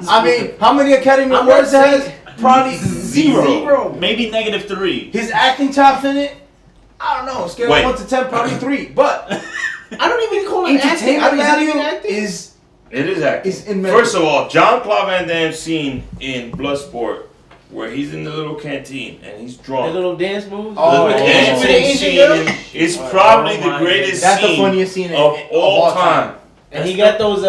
I mean, how many Academy I'm Awards not it has? Probably zero. Maybe -3. His acting chops in it, I don't know. Scale Wait. of 1 to 10, probably 3. But I don't even call it acting. I entertainment don't value even acting. is It is acting. It's immense. First of all, Jean-Claude Van Damme's scene in Bloodsport, where he's in the little canteen and he's The drunk. little dance moves. Oh, the yeah. dancing With the Asian scene girl? is probably Oh the my greatest That's the scene funniest scene of all time. And he got those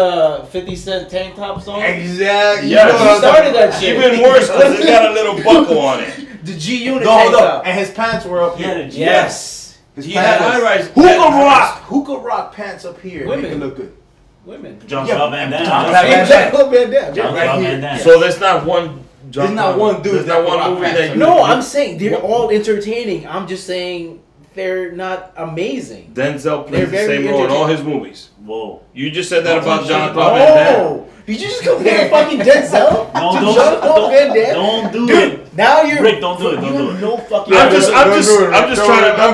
50 Cent tank tops on. Exactly. Yes. You know what I'm started talking that shit. Even worse because it's got a little buckle on it. The G Unit No, tank hold up. top. And his pants were up Yeah, here. the Yes. His He had pants- high-rise. Hookah rock pants up here. Women. Make it look good. Women. Jean-Claude Van Damme. Jean-Claude That's Van right. Damme. Jean-Claude Van Damme. Jean-Claude Right Van here. Damme. So there's not one. There's not one dude There's that not can one rock movie pants. that you. No, I'm saying they're all entertaining. I'm just saying they're not amazing. Denzel plays They're the very same role in all his movies. Whoa. You just said that about Jean-Claude Van Damme. Oh, did you just compare fucking Denzel No, to don't, Jean-Claude Van Damme? don't do Dude, it. now you're Rick, don't do it, don't you do have it. no fucking. I'm just Don't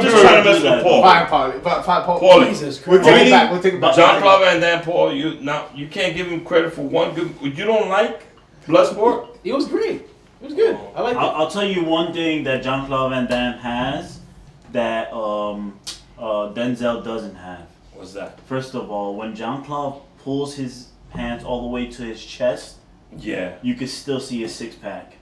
do it. trying to mess do that. with Paul. Fine, Paulie. Fine, Paul. Paulie. Jesus Christ. We'll take Really? it back. We'll take it back. Jean-Claude Van Damme, Paul, you can't give him credit for one good. You don't like Bloodsport? It was great. It was good. I like it. I'll tell you one thing that Jean-Claude Van Damme has that Denzel doesn't have. What's that? First of all, when Jean-Claude pulls his pants all the way to his chest, Yeah. you can still see his six-pack.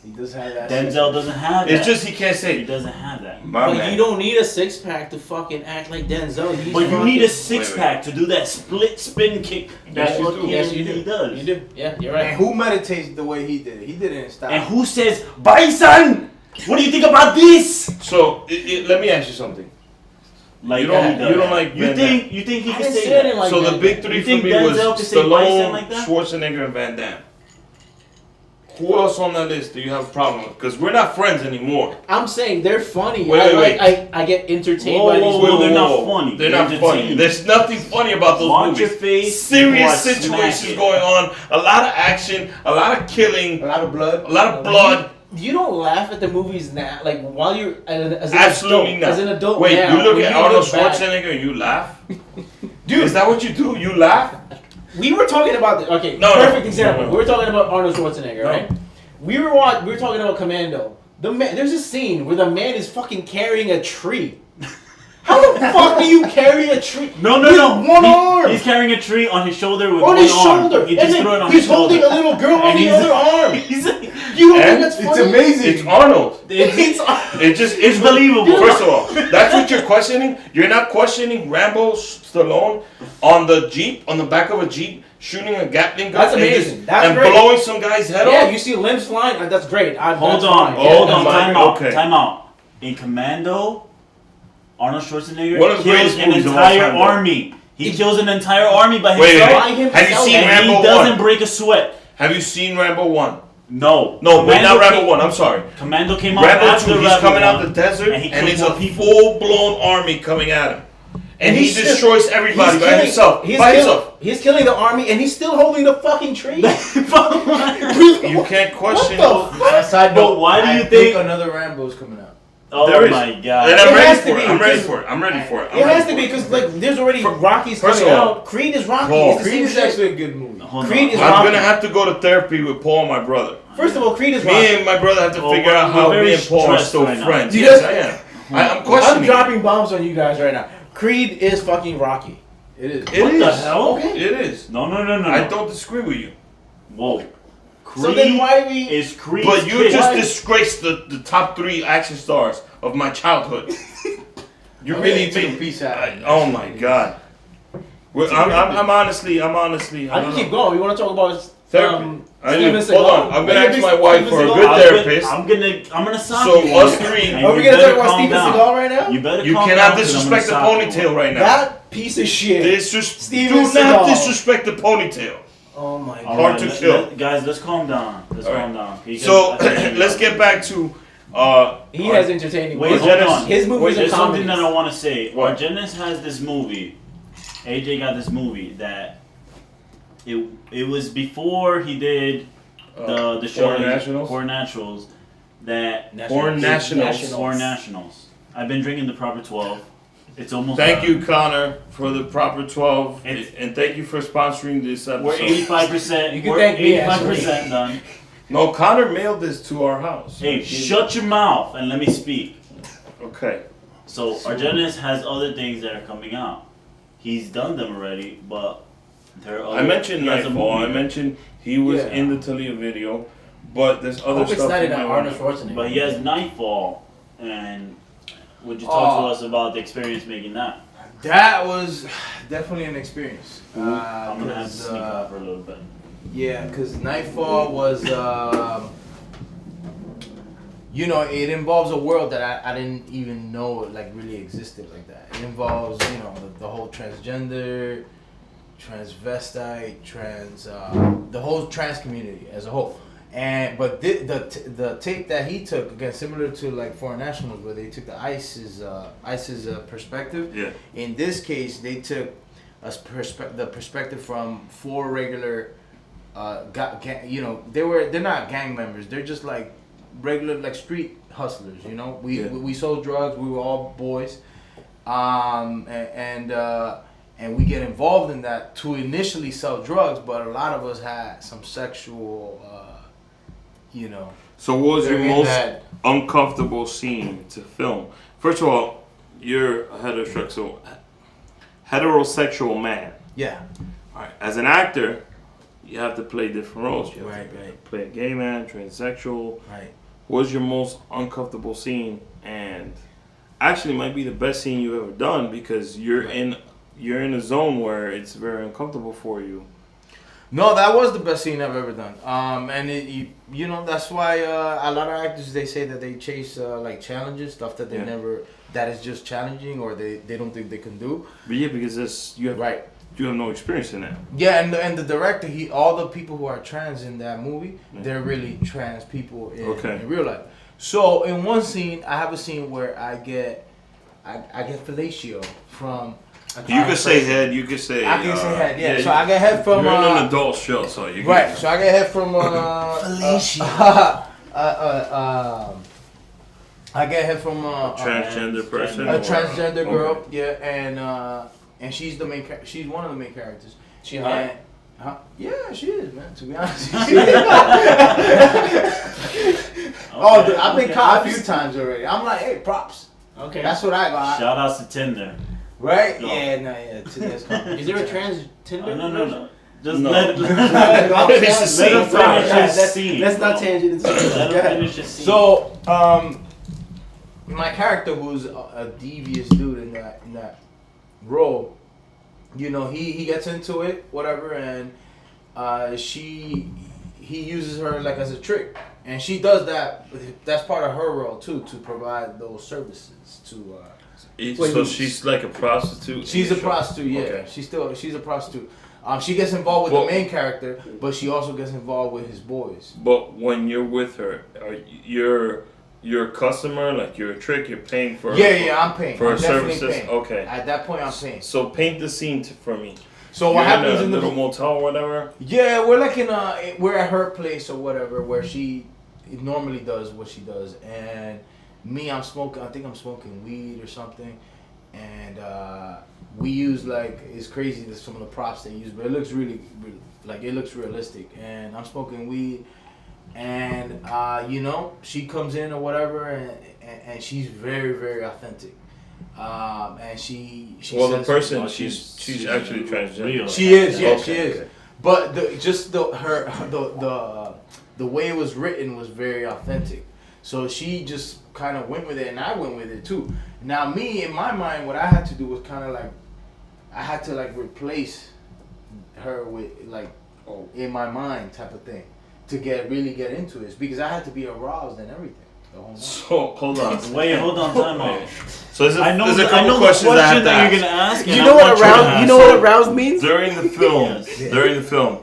He does have that. Denzel doesn't have that. It's just he can't He say. doesn't have that. My But man. you don't need a six pack to fucking act like Denzel. He's But you fucking- need a six-pack to do that split spin kick. Yes, you do. Yes, you do. He does. You do. Yeah, you're And right. who meditates the way he did it? He did it in style. And who says, Bison? What do you think about this? So let me ask you something. Like You don't- that, he does. you don't like You Van think you think he I can didn't say say that? it like So that. the big three You for think me was Denzel could say bison Stallone, like that? Schwarzenegger, and Van Damme. Who else on that list do you have a problem with? Because we're not friends anymore. I'm saying they're funny. Wait. I get entertained Whoa, by whoa, these whoa, movies. they're not funny. They're They're not funny. entertaining. There's nothing funny about those Watch movies. your face Serious before I smack situations it. going on. A lot of action. A lot of killing. a lot of blood. A lot of blood. You don't laugh at the movies now, like while you're as an Absolutely adult. not. As an adult Wait, now, you look when at Arnold look back- Schwarzenegger and you laugh? Dude. Is that what you do? You laugh? We were talking about No, perfect no. example. No. We were talking about Arnold Schwarzenegger, No. right? We were talking about Commando. The man, there's a scene where the man is fucking carrying a tree. How the fuck do you carry a tree? No. With one arm. He's carrying a tree on his shoulder with On one his arm. shoulder, He and just threw it then on he's his shoulder. holding a little girl on And the he's- other arm. He's You don't And think that's It's funny? amazing. It's Arnold. It just is believable. First of all, that's what you're questioning. You're not questioning Rambo Stallone on the Jeep, on the back of a Jeep, shooting a Gatling gun That's and, amazing. That's and great. blowing some guy's head Yeah, off. you see limbs flying. That's great. Hold that's on, fine. hold Oh on, my- time out, okay. time out. In Commando, Arnold Schwarzenegger One of the kills greatest an movies of all entire time, though. army. He kills an entire army by Wait, himself. By have you himself. seen And Rambo he doesn't 1? break a sweat. Have you seen Rambo 1? No. No, wait, not Rambo came- 1. I'm sorry. Commando came out Rambo after 2, he's Rambo coming out 1, the desert, and he and kills it's a more people. full-blown army coming at him. And he he's still- destroys everybody He's by killing- himself. He's By killing, himself. He's killing the army, and he's still holding the fucking tree. You can't question. What the fuck? On a side But note, why do I you think- another Rambo's coming out? Oh There is. my god. And I'm It ready has to for be, it. I'm ready because- for it. I'm ready for it. I'm It ready has to for be it. because like there's already Rockies first coming of all, out. Creed is Rocky. Paul, It's the Creed same is shit. actually a good movie. Hold Creed on. is I'm Rocky. gonna have to go to therapy with Paul, my brother. First of all, Creed is Me Rocky. and my brother have to Oh, figure out we're how very me and Paul are stressed still right now. friends. You Yes, guys- I am. I'm questioning. I'm dropping bombs on you guys right now. Creed is fucking Rocky. It is. It What is. the hell? Okay. It is. No. I don't disagree with you. Whoa. Creed So then why we? is Creed? But you just Why? disgraced the top 3 action stars of my childhood. You Okay, really took a made. piece out of it. Oh my god. Well, I'm honestly. I can keep going. We want to talk about Therapy. Steven Hold on. Seagal? I'm gonna Are you ask big my wife Steven for a Seagal? good therapist. I'm gonna stop So you. us three- And Are we you gonna talk better about calm Steven down. Seagal right now? You better You calm cannot down, 'cause I'm disrespect the gonna stop you. ponytail right now. That piece of shit. Do Steven not Seagal. disrespect the ponytail. Oh my god. Hard to kill. Guys, let's calm down. Let's All calm down. Because So I think let's get back to. He has entertaining. Wait, movies. hold on. His movies There's are something comedies. that I want to say. What? Argenis has this movie. AJ got this movie that it was before he did the show Foreign Nationals? Foreign Nationals that Foreign Nationals. Foreign Nationals. I've been drinking the proper 12. It's almost Thank done. you, Connor, for the proper 12, It's- and thank you for sponsoring this episode. We're 85%. You can we're thank me, 85% done. No, Connor mailed this to our house. Hey, shut your mouth and let me speak. Okay. So Argenis has other things that are coming out. He's done them already, but there are other. I mentioned he has a Nightfall. I movie. mentioned he was Yeah. in the Talia video, but there's other Hope it's stuff. not you in might that wanna- Arnold Schwarzenegger. But he has Nightfall, and would you talk to us about the experience making that? That was definitely an experience. I'm gonna have to 'Cause, sneak out for a little bit. Yeah, because Nightfall was, you know, it involves a world that I didn't even know like really existed like that. It involves, you know, the whole transgender, transvestite, the whole trans community as a whole. And but the tape that he took, again, similar to like Foreign Nationals, where they took the ISIS perspective. Yeah. In this case, they took the perspective from 4 regular, you know, they're not gang members. They're just like regular like street hustlers. You know, we sold drugs. We were all boys, and we get involved in that to initially sell drugs. But a lot of us had some sexual, you know. So, what was your they're in most that- uncomfortable scene to film? First of all, you're a heterosexual man. Yeah. All right. As an actor, you have to play different roles. You have Right, to right. play a gay man, transsexual. Right. What was your most uncomfortable scene? And actually, might be the best scene you've ever done because you're in a zone where it's very uncomfortable for you. No, that was the best scene I've ever done. And you know, that's why a lot of actors, they say that they chase like challenges, stuff that they Yeah. never, that is just challenging or they don't think they can do. But yeah, because you have Right. you have no experience in that. Yeah, and the director, all the people who are trans in that movie, Yeah. they're really trans people Okay. in real life. So in one scene, I have a scene where I get fellatio from. You could say head. You could say. I can say head. Yeah. So I get head from. You're in an adult show, so you. Right, so I get head from I get head from Transgender person. a or- transgender girl, Okay. yeah, and she's the main. She's one of the main characters. She hot? And- huh? Yeah, she is, man. To be honest, oh, dude, I've been caught a few times already. I'm like, hey, props. Okay. That's what I got. Shout outs to Tinder. Right? No. Yeah, no, yeah. Today's Is there a trans Tinder? No. Just No. let Finish the scene. him finish his Let's scene. not tangent into Let him finish his scene. So, my character, who's a devious dude in that role, you know, he gets into it, whatever, and he uses her like as a trick, and she does that. That's part of her role too, to provide those services to. So she's like a prostitute. She's in a the show. prostitute, yeah. Okay. She's a prostitute. She gets involved with Well- the main character, but she also gets involved with his boys. But when you're with her, you're a customer, like you're a trick. You're paying for. Yeah, I'm paying. For I'm definitely services. paying. Okay. At that point, I'm paying. So paint the scene for me. So what You're happens in a in the little motel or whatever? Yeah, we're like we're at her place or whatever, where she normally does what she does, and I'm smoking. I think I'm smoking weed or something, and we use like it's crazy that some of the props they use, but it looks really like it looks realistic. And I'm smoking weed, and she comes in or whatever, and she's very very authentic. And she Well, the says- person she's actually transgender. real. She is, yeah, Okay, she is. okay. But the way it was written was very authentic. So she just kind of went with it, and I went with it too. Now me, in my mind, what I had to do was kind of like, I had to like replace her with like, in my mind type of thing, to really get into it, because I had to be aroused and everything. The whole night. So hold on. Wait, hold on, time out. So there's I know a the couple questions I have to that ask. you're gonna ask. You and know I'm what not trying to aroused? You ask. know what aroused means? During the film, Yes. during the film,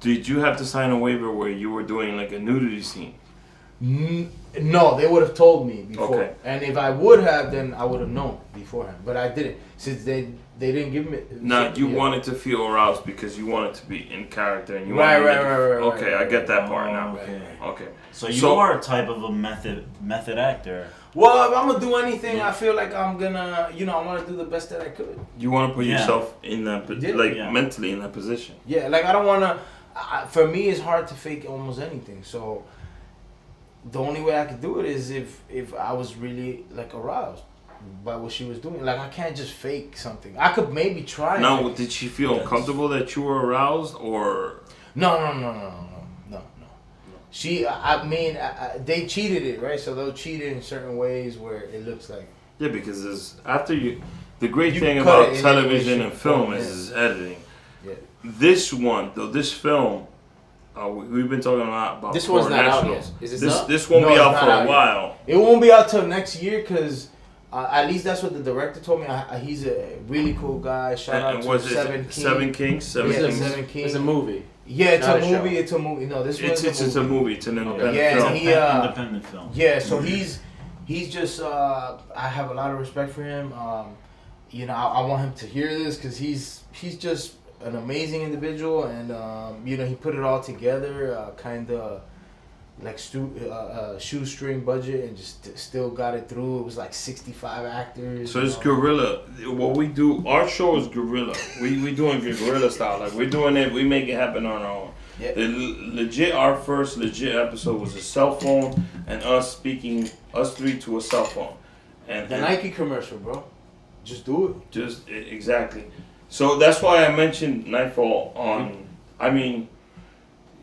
did you have to sign a waiver where you were doing like a nudity scene? No, they would have told me before. Okay. And if I would have, then I would have known beforehand. But I didn't, since they didn't give me. No, you yeah. wanted to feel aroused because you wanted to be in character and you Right, wanted right, to right, right, Okay, right, I get that part Oh, now. okay. Okay. So you are a type of a method actor. Well, if I'm gonna do anything, I feel like I'm gonna, I want to do the best that I could. You want to put Yeah. yourself in that, Yeah. like Yeah. mentally in that position. Yeah, like I don't want to. For me, it's hard to fake almost anything. So the only way I could do it is if I was really like aroused by what she was doing. Like I can't just fake something. I could maybe try. and Now, fake it. did she feel Yes. uncomfortable that you were aroused, or No. I mean, they cheated it, right? So they'll cheat it in certain ways where it looks like. yeah? Because the great You thing cut about it in television any way, and film shape, is editing. Yeah. This one, though, this film, we've been talking a lot about. This foreign one's not out nationals. yet. Is it This not? this won't No, be it's out not for out a yet. while. It won't be out till next year because at least that's what the director told me. He's a really cool guy. Shout out And to was it Seven King. Seven Kings? Seven Yeah, Kings. Seven King. It's a movie. Yeah, it's Not a a show. movie. It's a movie. No, this It's one's a movie. It's an independent Yeah, film. and he, Independent film. Yeah, so he's just. I have a lot of respect for him. I want him to hear this because he's just an amazing individual, and he put it all together, kind of like shoestring budget, and just still got it through. It was like 65 actors. So it's guerrilla. What we do, our show is guerrilla. We doing guerrilla style. Like we're doing it. We make it happen on our own. Yeah. Our first legit episode was a cell phone and us three to a cell phone. And The Nike commercial, bro. Just do it. Exactly. So that's why I mentioned Nightfall on. I mean,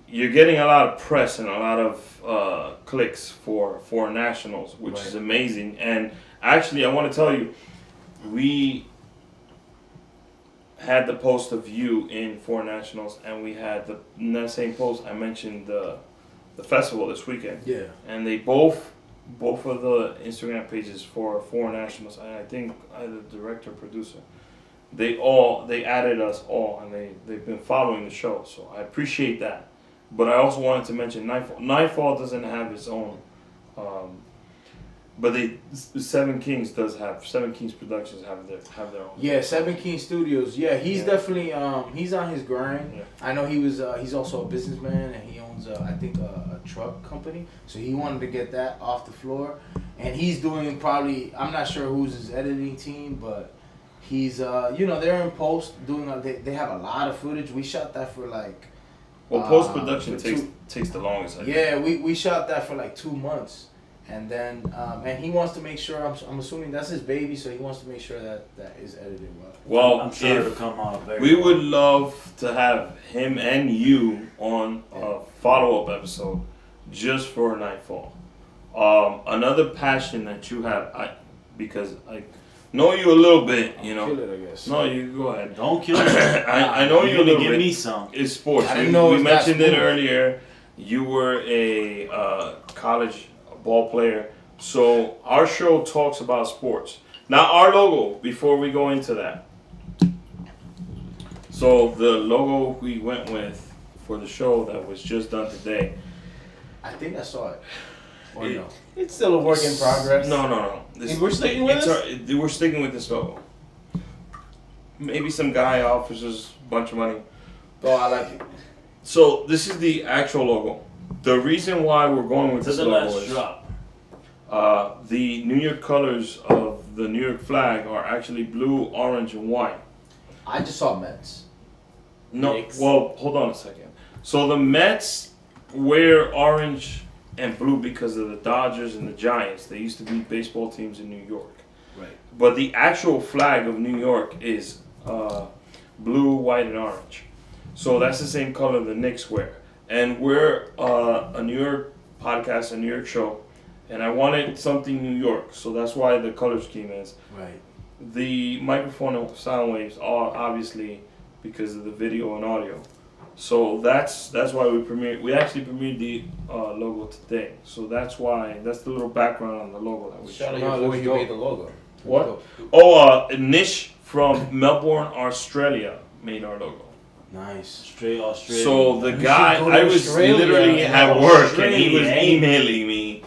you're getting a lot of press and a lot of clicks for foreign nationals, which is amazing. And actually, I want to tell you, we had the post of you in foreign nationals, and we had in that same post I mentioned the festival this weekend. Yeah. And they both of the Instagram pages for foreign nationals, and I think either director or producer, they added us all, and they've been following the show, so I appreciate that. But I also wanted to mention Nightfall. Nightfall doesn't have its own, but Seven Kings Productions have their own. Yeah, Seven King Studios. Yeah, he's definitely he's on his grind. Yeah. I know he's also a businessman, and he owns I think a truck company. So he wanted to get that off the floor, and he's doing probably, I'm not sure who's his editing team, but he's they're in post doing they have a lot of footage. We shot that for like. Well, post production for takes the longest. I think. Yeah, we shot that for like 2 months. And then, and he wants to make sure, I'm assuming that's his baby, so he wants to make sure that is edited well. Well, I'm sure if it'll come out very we well. would love to have him and you on a follow-up episode just for Nightfall. Another passion that you have, because I know you a little bit, Kill it, I guess. No, you go ahead. Don't kill me. I know you a You're little gonna give bit. me some. It's sports. I didn't know it we was that mentioned it smooth. earlier. You were a college ball player. So our show talks about sports. Now our logo, before we go into that. So the logo we went with for the show that was just done today. I think I saw it. Or It- no? It's still a work in progress. No. And we're sticking with We're sticking with this logo. Maybe some guy offers us a bunch of money. Oh, I like it. So this is the actual logo. The reason why we're going with To this the logo last is drop. The New York colors of the New York flag are actually blue, orange, and white. I just saw Mets. No, Knicks. well, hold on a second. So the Mets wear orange and blue because of the Dodgers and the Giants. They used to be baseball teams in New York. Right. But the actual flag of New York is blue, white, and orange. So that's the same color the Knicks wear. And we're a New York podcast, a New York show, and I wanted something New York, so that's why the color scheme is. Right. The microphone and sound waves are obviously because of the video and audio. So that's why we actually premiered the logo today. So that's the little background on the logo that we Shout out showed. your boy who made the logo. What? Oh, Nish from Melbourne, Australia made our logo. Nice. Straight Australia. So the You guy, should go to I was Australia. literally at work and he was Australia, eh? emailing me,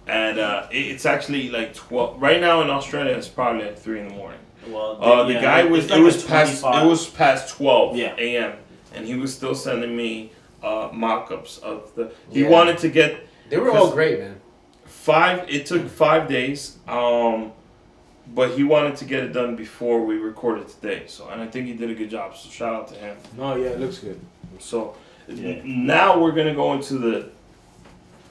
and it's actually like 12. Right now in Australia, it's probably like 3 in the morning. Well, The guy was it's like a 25 past 12 Yeah. a.m. and he was still sending me mock-ups of the. He Yeah. wanted to get They were all great, man. 5. It took 5 days. But he wanted to get it done before we recorded today. So, and I think he did a good job. So shout out to him. No, yeah, it looks good. So Yeah. now we're gonna go into the.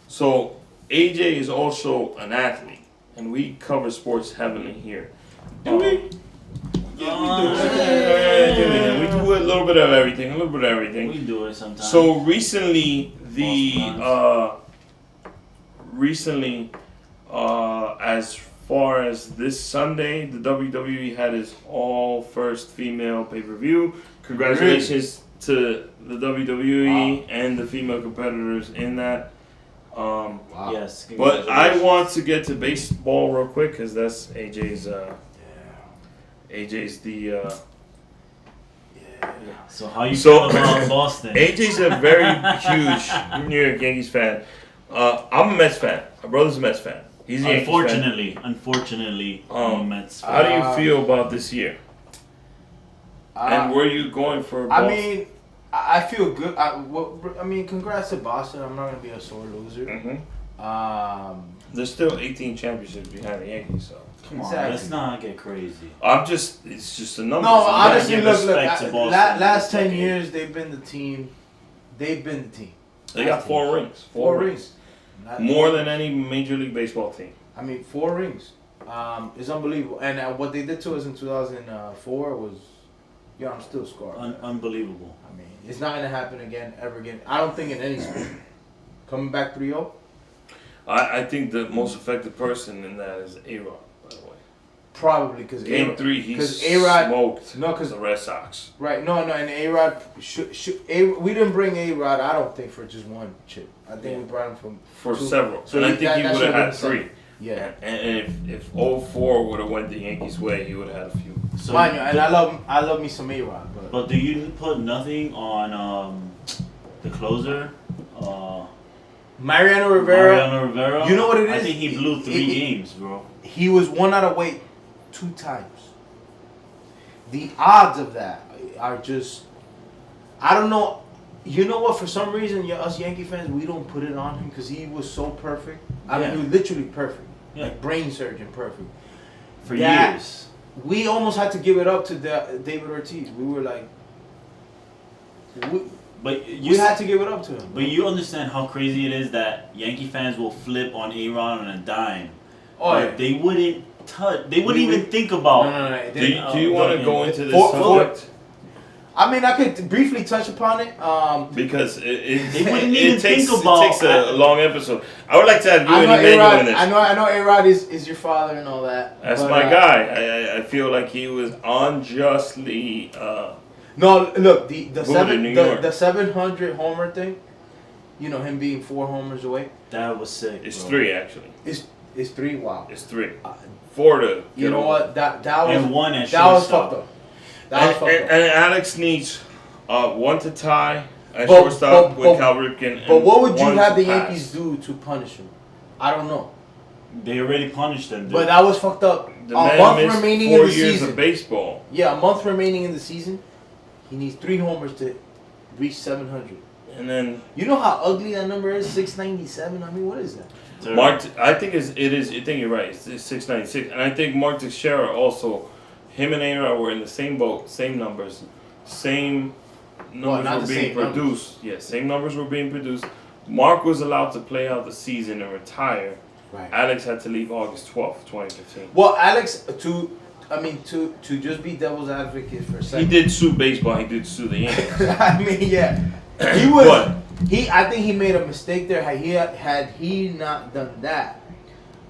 So AJ is also an athlete, and we cover sports heavily here. Do we? Yeah, we do a little bit of everything. A little bit of everything. We do it sometimes. So recently, as far as this Sunday, the WWE had its first female pay-per-view. Congratulations to the WWE and the female competitors in that. Wow. Yes. But I want to get to baseball real quick because that's AJ's. AJ's the. So how you So- feel about Boston? AJ's a very huge New York Yankees fan. I'm a Mets fan. My brother's a Mets fan. He's a Yankees fan. Unfortunately, I'm a Mets fan. How do you feel about this year? And where are you going for Boston? I mean, I feel good. I mean, congrats to Boston. I'm not gonna be a sore loser. Mhm. There's still 18 championships behind the Yankees, so. Come on, Exactly. let's not get crazy. It's just a number. No, honestly, give look. respect to Boston Last 10 decade. years, they've been the team. They've been the team. They got 4 rings. Four rings. More than any Major League Baseball team. I mean, 4 rings. It's unbelievable. And what they did to us in 2004 was, I'm still scarred. Unbelievable. I mean, it's not gonna happen again, ever again. I don't think in any sport. Coming back 3-0. I think the most effective person in that is A-Rod, by the way. Probably because Game 3, he 'cause A-Rod- smoked no, 'cause- the Red Sox. Right, no, and A-Rod we didn't bring A-Rod, I don't think, for just one chip. I think we brought him For two- several. so and I he- think that- he that would have should've had been 3. Yeah. And if 04 would have went the Yankees' way, he would have had a few. So, Mind you, and I love me some A-Rod, but but do you put nothing on the closer? Mariano Rivera, Mariano Rivera. You know what it I is? think he blew 3 He- games, bro. he was 1 out of weight 2 times. The odds of that are just, I don't know. You know what? For some reason, us Yankee fans, we don't put it on him because he was so perfect. I mean, Yeah. he was literally perfect, Yeah. like brain surgeon perfect. For That- years. We almost had to give it up to David Ortiz. We were like, But we had to give it up to him. But you understand how crazy it is that Yankee fans will flip on A-Rod on a dime. Oh, But yeah. they wouldn't touch. They wouldn't We even would- think about. No. Do you want to go into this For- subject? I mean, I could briefly touch upon it. Because They wouldn't it even takes, think about- it takes a long episode. I would like to have you I and know Emmanuel A-Rod. in this. I know A-Rod is your father and all that. That's but, my guy. I feel like he was unjustly. No, look, the in New York. 700 homer thing. You know, him being 4 homers away. That was sick. It's bro. 3 actually. Is 3. Wow. It's 3. 4 to. You know what? That was And 1 at that was shortstop. fucked up. That was fucked up. And Alex needs 1 to tie at But- shortstop but- with but- Cal Ripken. But and what would you 1 have to the pass. Yankees do to punish him? I don't know. They already punished them. Dude. But that was fucked up. The A man month missed remaining 4 in the years season. of baseball. Yeah, a month remaining in the season. He needs 3 homers to reach 700. And then You know how ugly that number is? 697. I mean, what is that? I think it is. I think you're right. It's 696, and I think Mark Teixeira also. Him and A-Rod were in the same boat, same numbers, same numbers not were the being same produced. Yeah, same numbers were being produced. Mark was allowed to play out the season and retire. Right. Alex had to leave August 12th, 2015. Well, Alex, to just be devil's advocate for a He second. did sue baseball. He did sue the Yankees. I mean, yeah, he was. But I think he made a mistake there. Had he not done that,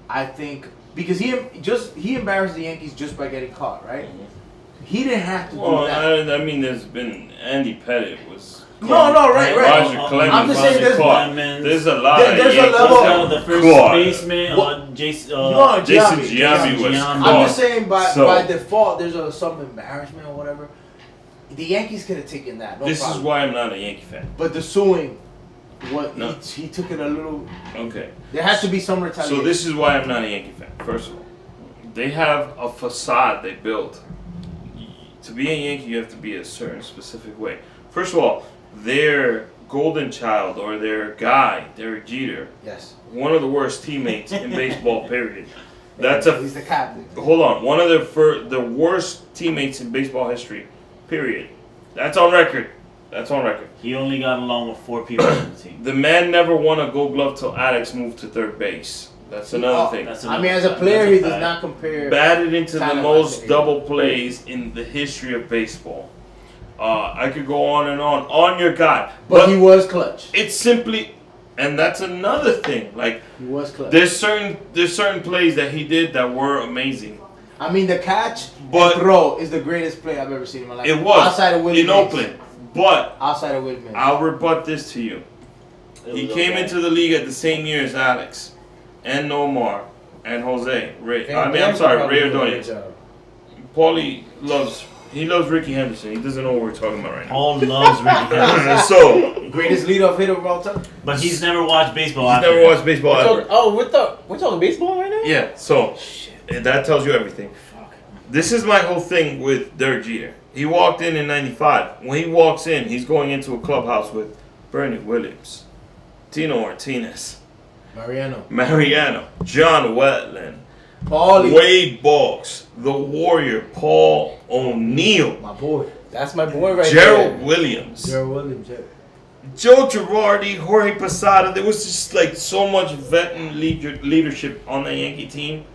I think because he embarrassed the Yankees just by getting caught, right? He didn't have to do that. I mean, there's been Andy Pettit was. No, right. Roger Clemens. I'm just saying there's a lot. There's a Yankees level. The first caught. baseman, Jason. Jason Giambi was I'm caught. I'm just saying by So- default, there's some embarrassment or whatever. The Yankees could have taken that. No This problem. is why I'm not a Yankee fan. But the suing, No. he took it a little. Okay. There has to be some retaliation. So this is why I'm not a Yankee fan. First of all, they have a facade they built. To be a Yankee, you have to be a certain specific way. First of all, their golden child or their guy, Derek Jeter, Yes. one of the worst teammates in baseball. Period. That's He's the captain. Hold on. One of the worst teammates in baseball history. Period. That's on record. That's on record. He only got along with 4 people on the team. The man never won a Gold Glove till Alex moved to third base. That's another thing. I mean, as a player, he does not compare. Batted into the talent most wise. double plays in the history of baseball. I could go on and on your guy, But he was clutch. it's simply, and that's another thing. Like He was clutch. there's certain plays that he did that were amazing. I mean, the catch But- and throw is the greatest play I've ever seen in my life. It was outside of Willie in Mays. Oakland, but Outside of Willie Mays. I'll rebut this to you. He came into the league at the same year as Alex, and Nomar, and Jose. Ray. I'm sorry, Ray Ordonez. Paulie loves Ricky Henderson. He doesn't know what we're talking about right now. Paul loves Ricky Henderson, So Greatest leadoff hitter of all time. but he's never watched baseball. he's after never that. watched baseball ever. We're talking baseball right now? Yeah. So that tells you everything. This is my whole thing with Derek Jeter. He walked in '95. When he walks in, he's going into a clubhouse with Bernie Williams, Tino Martinez, Mariano, John Wetland, Paulie. Wade Boggs, the Warrior, Paul O'Neill, My boy. That's my boy right Gerald Williams, Gerald Williams. Yeah. Joe Girardi, Jorge Posada. There was just like so much veteran leadership on the Yankee team.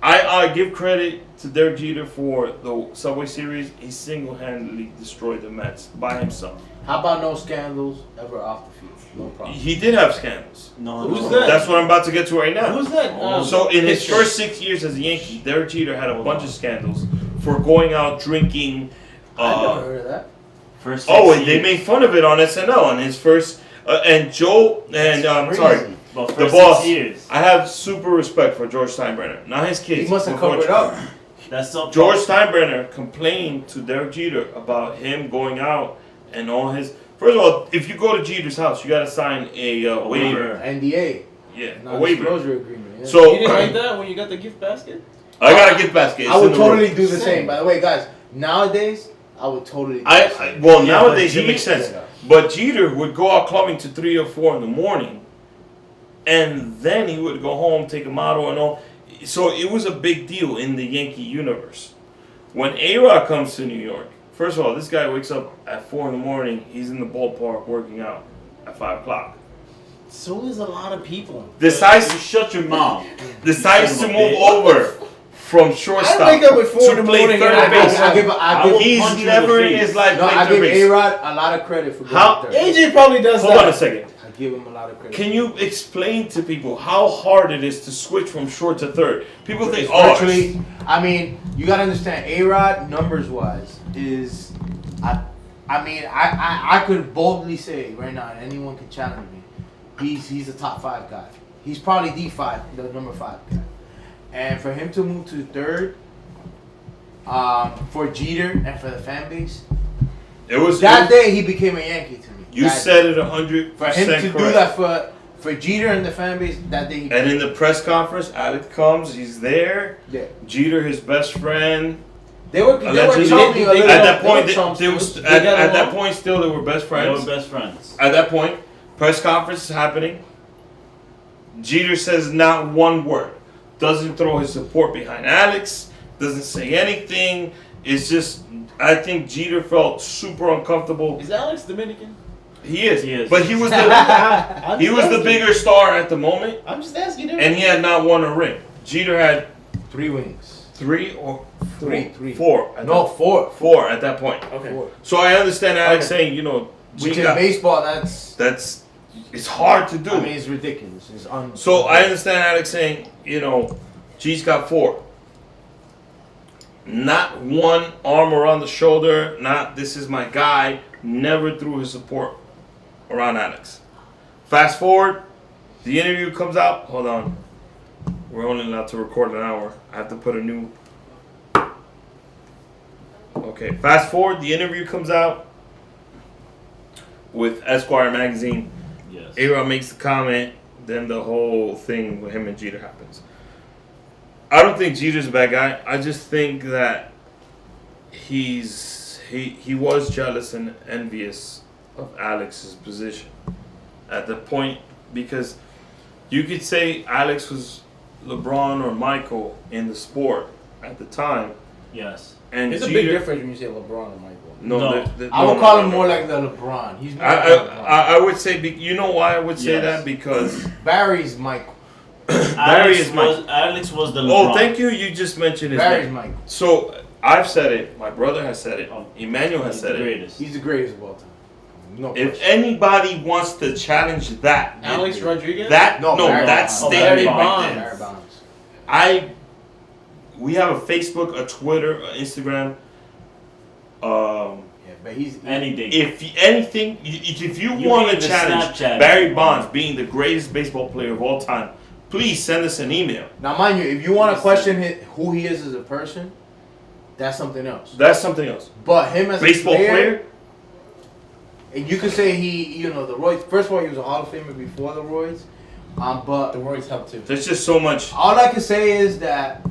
I give credit to Derek Jeter for the Subway Series. He single-handedly destroyed the Mets by himself. How about no scandals ever off the field? No problem. He did have scandals. Who's that? That's what I'm about to get to right now. Who's that? So in his pitcher? first 6 years as a Yankee, Derek Jeter had a bunch of scandals for going out drinking. I never heard of that. First Oh, 6 and they years. made fun of it on SNL on his first. And Joe and sorry, But the first boss. 6 years. I have super respect for George Steinbrenner. Not his kids. He must have but covered up. That's so. George Steinbrenner complained to Derek Jeter about him going out and all his. First of all, if you go to Jeter's house, you gotta sign a waiver. NDA. Yeah, a waiver. Non-disclosure agreement. Yeah. So You didn't like that when you got the gift basket? I gotta get basket. It's I would in the room. totally do the same. By the way, guys, nowadays, I would totally do the I same. well Yeah, nowadays but it makes sense. Yeah. But Jeter would go out clubbing to 3 or 4 in the morning, and then he would go home, take a model, and all. So it was a big deal in the Yankee universe. When A-Rod comes to New York, first of all, this guy wakes up at 4 in the morning. He's in the ballpark working out at 5 o'clock. So is a lot of people. Decides You shut your mouth. decides to Son of a move bitch. over from shortstop I wake up at 4 to in the play morning third and base. I give I will He's punch you in the never in face. his life No, I played give third base. A-Rod a lot of credit for How- going third. AJ probably does Hold that. on a second. I give him a lot of credit. Can you explain to people how hard it is to switch from short to third? People think, It's oh, virtually, I mean, you gotta understand, A-Rod, numbers-wise, is, I could boldly say right now, and anyone can challenge me, he's a top 5 guy. He's probably the number 5 guy. And for him to move to third, for Jeter and for the fan base, it was that day he became a Yankee to me. You That said day. it 100% For him to correct. do that for Jeter and the fan base, that day he And in the press conference, Alex comes, he's there. yeah. Jeter, his best friend, They were Allegedly. chummy a little. At that point, they were chumps. they was, They at got that along? point, still they were best They friends. were best friends. At that point, press conference is happening. Jeter says not one word. Doesn't throw his support behind Alex. Doesn't say anything. It's just, I think Jeter felt super uncomfortable. Is Alex Dominican? He is. He is. But he was the I'm he just was the asking. bigger star at the moment, I'm just asking him. and he had not won a ring. Jeter had 3 wings. 3 or 4. Three. 4. At No, that, 4. 4 at that point. Okay. 4. So I understand Alex Okay. saying, Which G in got, baseball, that's. it's hard to do. I mean, it's ridiculous. It's So I understand Alex saying, G's got 4. Not one arm around the shoulder, not this is my guy, never threw his support around Alex. Fast forward, the interview comes out. Hold on. We're only allowed to record an hour. I have to put a new. Okay, fast forward, the interview comes out with Esquire magazine. Yes. A-Rod makes the comment, then the whole thing with him and Jeter happens. I don't think Jeter's a bad guy. I just think that he was jealous and envious of Alex's position at the point, because you could say Alex was LeBron or Michael in the sport at the time, Yes. and There's a Jeter, big difference when you say LeBron and Michael. No, No. I would call him more like the LeBron. He's more like LeBron. I would say, you know why I would say Yes. that? Because Barry's Michael. Barry is Michael. Alex was the LeBron. Oh, thank you. You just mentioned his Barry's name. Michael. So I've said it. My brother has said it. Emmanuel has He's said the it. greatest. He's the greatest of all time. No If question. anybody wants to challenge that, Alex Rodriguez? that No, no, Barry that Bonds. statement Barry right Bonds. there. Barry Bonds. We have a Facebook, a Twitter, an Instagram. Yeah, but he's Anything. If anything, if you You want can to even challenge Snapchat Barry it. Bonds being the greatest baseball player of all time, please send us an email. Now, mind you, if you want to question who he is as a person, that's something else. That's something else. But him as Baseball a player, player? and you could say the Royds. First of all, he was a Hall of Famer before the Royds. But The Royals helped too. There's just so much. all I can say is that,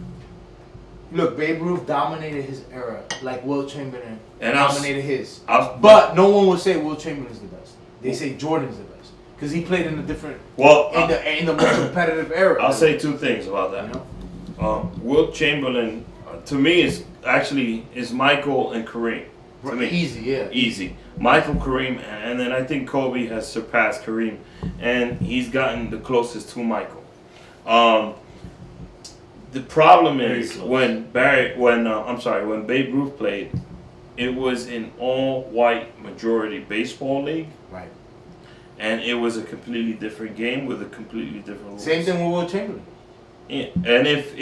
look, Babe Ruth dominated his era like Will Chamberlain And I'll- dominated his. I'll- But no one will say Will Chamberlain's the best. They say Jordan's the best because he played in a different Well, in the most competitive era. I'll say 2 things about that. You know? Wilt Chamberlain, to me, is Michael and Kareem. To me, Easy, yeah. easy. Michael, Kareem, and then I think Kobe has surpassed Kareem, and he's gotten the closest to Michael. The problem Very is close. when Babe Ruth played, it was an all-white majority baseball league, Right. and it was a completely different game with a completely different rules. Same thing with Will Chamberlain. Yeah. And if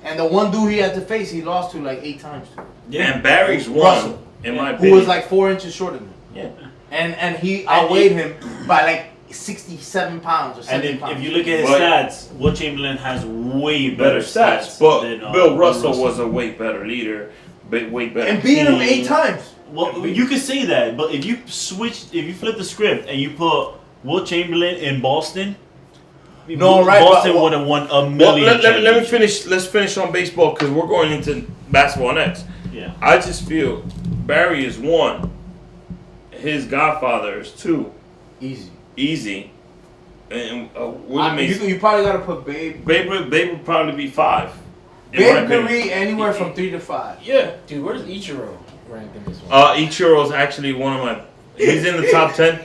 And the one dude he had to face, he lost to like 8 times to. and Barry's won, Russell. in my Who opinion. was like 4 inches shorter than him. Yeah. And he outweighed him by like 67 pounds or 70 And pounds. if you look at his But- stats, Will Chamberlain has way better better stats, but than, Bill Russell was a way better leader, way better. and beating him team. 8 times. Well, you could say that, but if you flip the script and you put Will Chamberlain in Boston, No, right, Boston but- would have won a Well, million. let me championships. finish. Let's finish on baseball because we're going into basketball next. Yeah. I just feel Barry is 1, his Godfather is 2, Easy. easy, and Willie Mays. You probably got to put Babe. Babe would probably be 5. in my Babe could opinion. read anywhere from 3 to 5. Yeah. Dude, where's Ichiro ranked in this one? Ichiro's actually one of my. He's in the top 10.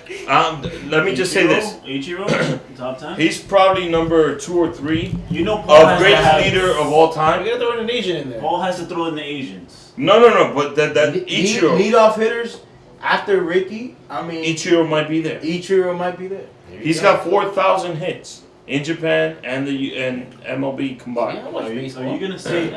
Let me just say this. Ichiro, top 10. He's probably number 2 or 3 You know, Paul has of to greatest have- leader of all We time. gotta throw an Asian in there. Paul has to throw in the Asians. No, but that Ichiro. Leadoff hitters after Ricky. I mean, Ichiro might be there. Ichiro might be there. He's got 4,000 hits in Japan and MLB Yeah, combined. I watch Are baseball. you gonna say?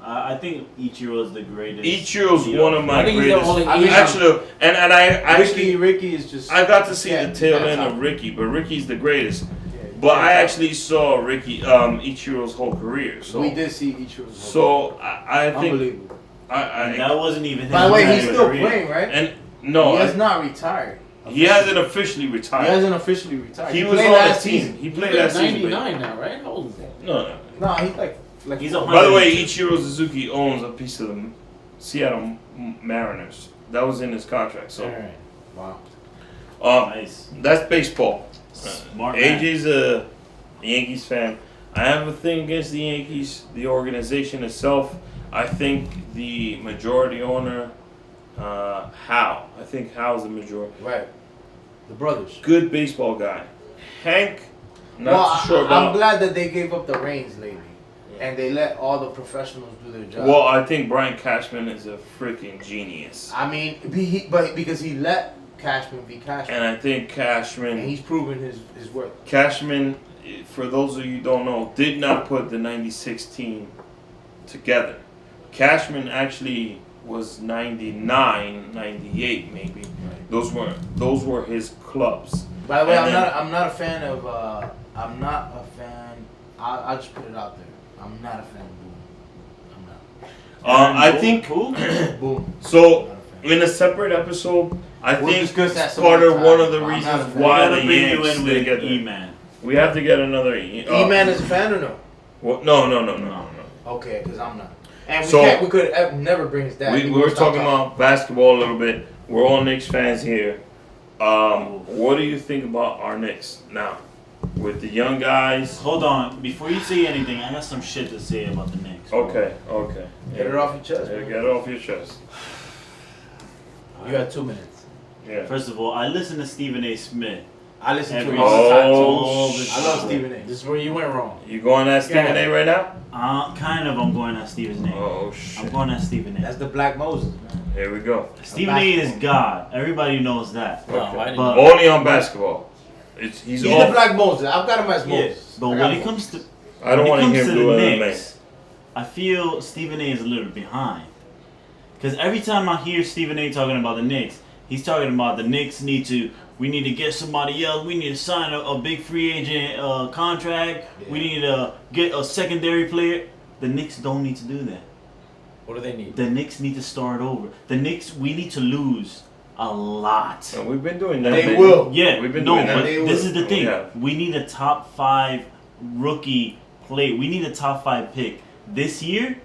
I think Ichiro is the greatest. Ichiro's leader. one of my I think he's the greatest. only I mean, Actually, and I Ricky is just. I got to see Yeah, the tail that's end how- of Ricky, but Ricky's the greatest. Yeah, But I yeah. actually saw Ichiro's whole career. So We did see Ichiro. So I think Unbelievable. And I that wasn't even. His By the way, he's entire still career. playing, right? and no, he has not retired. he hasn't officially He retired. hasn't officially retired. He was played on the last team. season. He played He's last season. 99 now, right? How old is that? No. No, he's like like He's a By the way, 102. Ichiro Suzuki owns a piece of the Seattle Mariners. That was in his contract. So, Alright. Wow. Nice. that's baseball. Smart man. AJ's a Yankees fan. I have a thing against the Yankees, the organization itself. I think the majority owner, Howe. I think Howe's the majority. Right. The brothers. Good baseball guy. Hank, not too sure I'm about. glad that they gave up the reins lately, and they let all the professionals do their job. Well, I think Brian Cashman is a freaking genius. I mean, but because he let Cashman be Cashman, And I think and Cashman, he's proven his worth. Cashman, for those of you who don't know, did not put the 96 team together. Cashman actually was 99, 98 maybe. Those were his clubs. By the way, And I'm not a fan of. I'm not a fan. I'll just put it out there. I'm not a fan of Boom. I'm not. I think Who? Boom. so. I'm not a fan. In a separate episode, I We'll think discuss that it's some part other of one time. of the I'm not a reasons fan. why Gotta the bring you Yanks in didn't with get there. E-Man. We have to get another E-Man is a fan or no? Well, no. Okay, because I'm not. And we So- can't. We could never bring his dad. We were talking about basketball a little bit. We're all Knicks fans here. What do you think about our Knicks now? With the young guys? Hold on. Before you say anything, I got some shit to say about the Knicks. Okay. Get it off your chest. Yeah, man. get it off your chest. You got 2 minutes. Yeah. First of all, I listen to Stephen A. Smith. I listen to Every him all the time. Oh, too. shit. I love Stephen A. This is where you went wrong. You going at Stephen A right now? Kind of. I'm going at Stephen A. Oh I'm shit. going at Stephen A. That's the Black Moses, man. Here we go. Stephen A. is God. Everybody knows that. No, I didn't. But- Only on basketball. He's He's off. the Black Moses. I've got him as Yeah, Moses. but I when got it him. comes to I don't want to hear him do the MMA. Knicks, I feel Stephen A. is a little behind. Because every time I hear Stephen A. talking about the Knicks, he's talking about the Knicks we need to get somebody else. We need to sign a big free agent contract. Yeah. We need to get a secondary player. The Knicks don't need to do that. What do they need? The Knicks need to start over. The Knicks, we need to lose a lot. And we've been doing that. They baby. will. Yeah, We've been no, doing that. but They this will. is the thing. Yeah. We need a top 5 rookie play. We need a top 5 pick this year.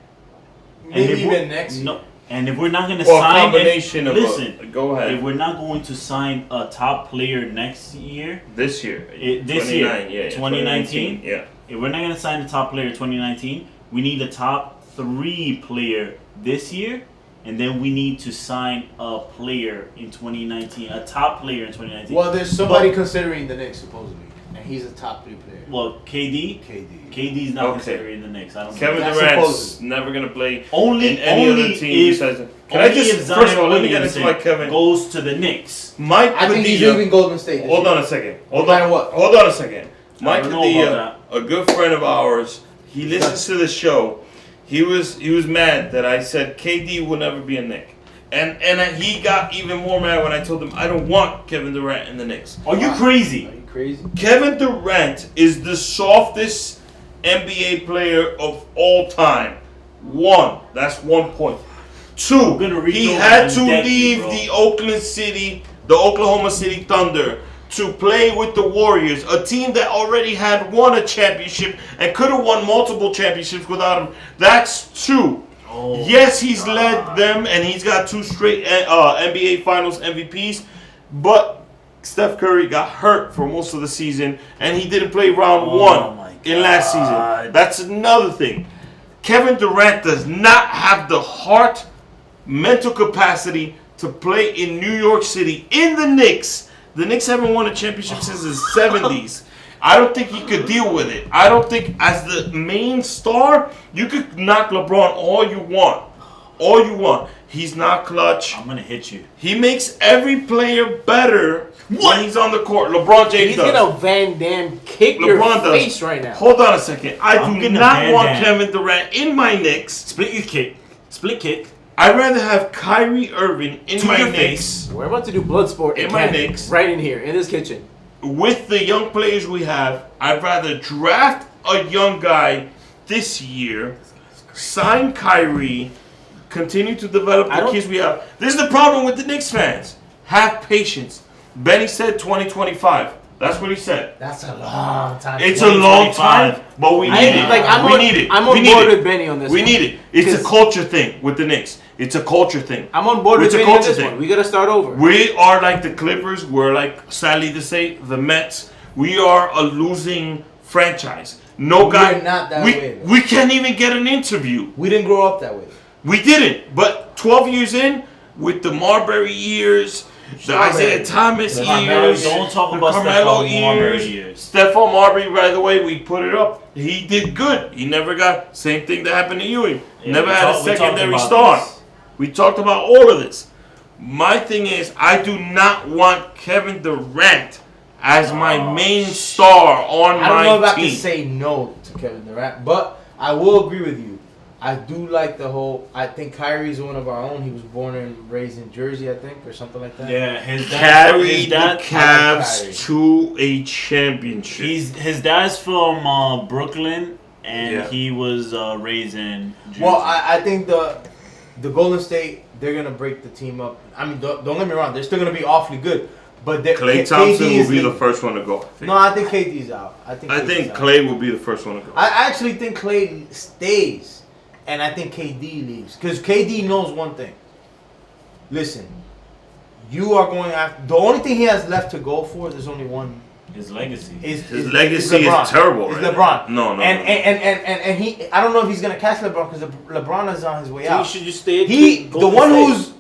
Maybe if we're- even next year. No, and if we're not going to Well, a sign, combination of. listen, Go ahead. if we're not going to sign a top player next year, This year. this year, 29, yeah, 2019, yeah. if we're not going to sign the top player 2019, we need a top 3 player this year, and then we need to sign a player in 2019, a top player in 2019. Well, there's somebody considering the Knicks supposedly, and he's a top 3 player. Well, KD. KD. KD's not Okay. considering the Knicks. I don't. Kevin think. That's Durant's supposed. never gonna play Only in any only other team if, besides. Can only I just if first of all Zion let me get into Williamson my Kevin? goes to the Knicks. Mike I think he's Padilla. leaving Golden State. This Hold year. on a second. Hold No matter on. what. Hold on a second. Mike don't know Padilla, about a good friend of ours, he listens to the show. He was mad that I said KD will never be a Knick. And he got even more mad when I told him I don't want Kevin Durant in the Knicks. Are you crazy? Are you crazy? Kevin Durant is the softest NBA player of all time. That's 1 point. 2, gonna reach he over had and to deck you, leave bro. the Oklahoma City Thunder to play with the Warriors, a team that already had won a championship and could have won multiple championships without him. That's 2. Oh, Yes, he's led them and he's got 2 straight NBA Finals MVPs, but Steph Curry got hurt for most of the season and he didn't play round Oh 1 my in last season. God. That's another thing. Kevin Durant does not have the heart, mental capacity to play in New York City in the Knicks. The Knicks haven't won a championship since the 70s. I don't think he could deal with it. I don't think as the main star, you could knock LeBron all you want. All you want. He's not clutch. I'm gonna hit you. He makes every player better when he's on the court. LeBron James He's does. gonna Van Damme kick your LeBron does. face right now. Hold on a second. I I'm do getting a not Van want Damme. Kevin Durant in my Knicks. Split your kick. Split kick. I'd rather have Kyrie Irving in To my your Knicks We're about to do Bloodsport In my Academy, Knicks. right in here, in this kitchen. with the young players we have. I'd rather draft a young guy this year, sign Kyrie, continue to develop I the don't- kids we have. This is the problem with the Knicks fans. Have patience. Benny said 2025. That's what he said. That's a long time. It's a long 2025. time, but we need it. I'm on board with Benny on this. We one. need it. It's a culture thing with the Knicks. It's a culture thing. I'm on board with It's a Benny on culture this thing. one. We gotta start over. We are like the Clippers. We're like, sadly to say, the Mets. We are a losing franchise. No guy. We're not that way, though. We can't even get an interview. We didn't grow up that way. We didn't. But 12 years in, with the Marbury years, the Isaiah Thomas years, Don't talk the about Carmelo Stephon Marbury years. years. Stephon Marbury, by the way, we put it up. He did good. He never got same thing that happened to Ewing. Yeah, Never had a we talked secondary about star. this. We talked about all of this. My thing is, I do not want Kevin Durant as my main star on my team. I don't know if I can say no to Kevin Durant, but I will agree with you. I do like the whole. I think Kyrie's one of our own. He was born and raised in Jersey, I think, or something like that. Yeah, his Carried dad. the Cavs Kyrie. to a championship. His dad's from Brooklyn, and Yeah. he was raised in Jersey. Well, I think the Golden State, they're gonna break the team up. I mean, don't get me wrong. They're still gonna be awfully good, but Klay Thompson will be the first one to go. I think. No, I think KD's out. I think KD's out. Klay will be the first one to go. I actually think Klay stays, and I think KD leaves because KD knows one thing. Listen, you are going after. The only thing he has left to go for, there's only one. His legacy. His legacy is LeBron. terrible. It's right LeBron. now. No. And he. I don't know if he's gonna catch LeBron because LeBron is on his way So you out. should just stay. The one who's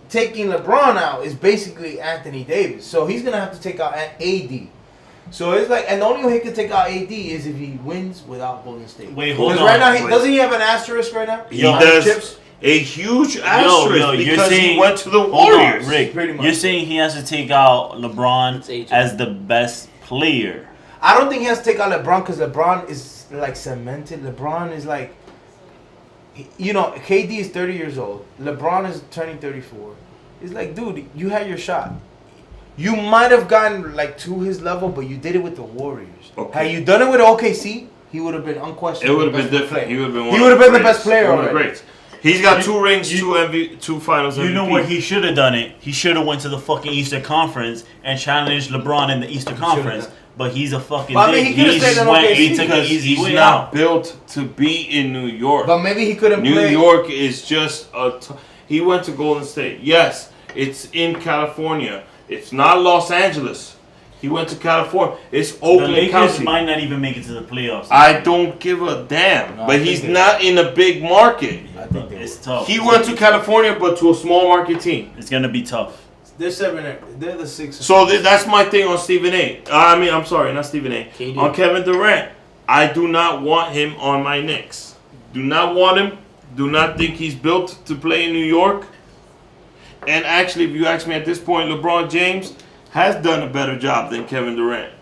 taking LeBron out is basically Anthony Davis. So he's gonna have to take out AD. So it's like, and the only way he can take out AD is if he wins without Golden State. Wait, hold Because on. right now, Wait. doesn't he have an asterisk right now? He On his does. chips? A huge asterisk you're because saying- he went to the Hold on, Warriors. Rick. Pretty much. You're saying he has to take out It's LeBron AJ. as the best player. I don't think he has to take out LeBron because LeBron is like cemented. LeBron is like, you know, KD is 30 years old. LeBron is turning 34. It's like, dude, you had your shot. You might have gotten like to his level, but you did it with the Warriors. Okay. Had you done it with OKC, he would have been It unquestionably. would have the been best different. player. He would have been. He would have been the best player One of the already. greats. He's got You- 2 rings, you- 2 Finals MVP. You know where he should have done it? He should have went to the fucking Eastern Conference and challenged LeBron in the Eastern Conference. done. But he's a fucking Well, I mean, dick. he could've stayed in OKC he took an because easy he's way not out. built to be in New York. But maybe he couldn't New play. York is just he went to Golden State. Yes, it's in California. It's not Los Angeles. He went to California. It's The Oakland Lakers County. might not even make it to the playoffs. I don't give a damn. No, I but think he's they- not in a big market. I think they It's would. tough. He went to California, but to a small market team. It's gonna be tough. They're 7. They're the 6. So that's my thing on Stephen A. I'm sorry, not Stephen A. KD. On Kevin Durant. I do not want him on my Knicks. Do not want him. Do not think he's built to play in New York. And actually, if you ask me at this point, LeBron James has done a better job than Kevin Durant.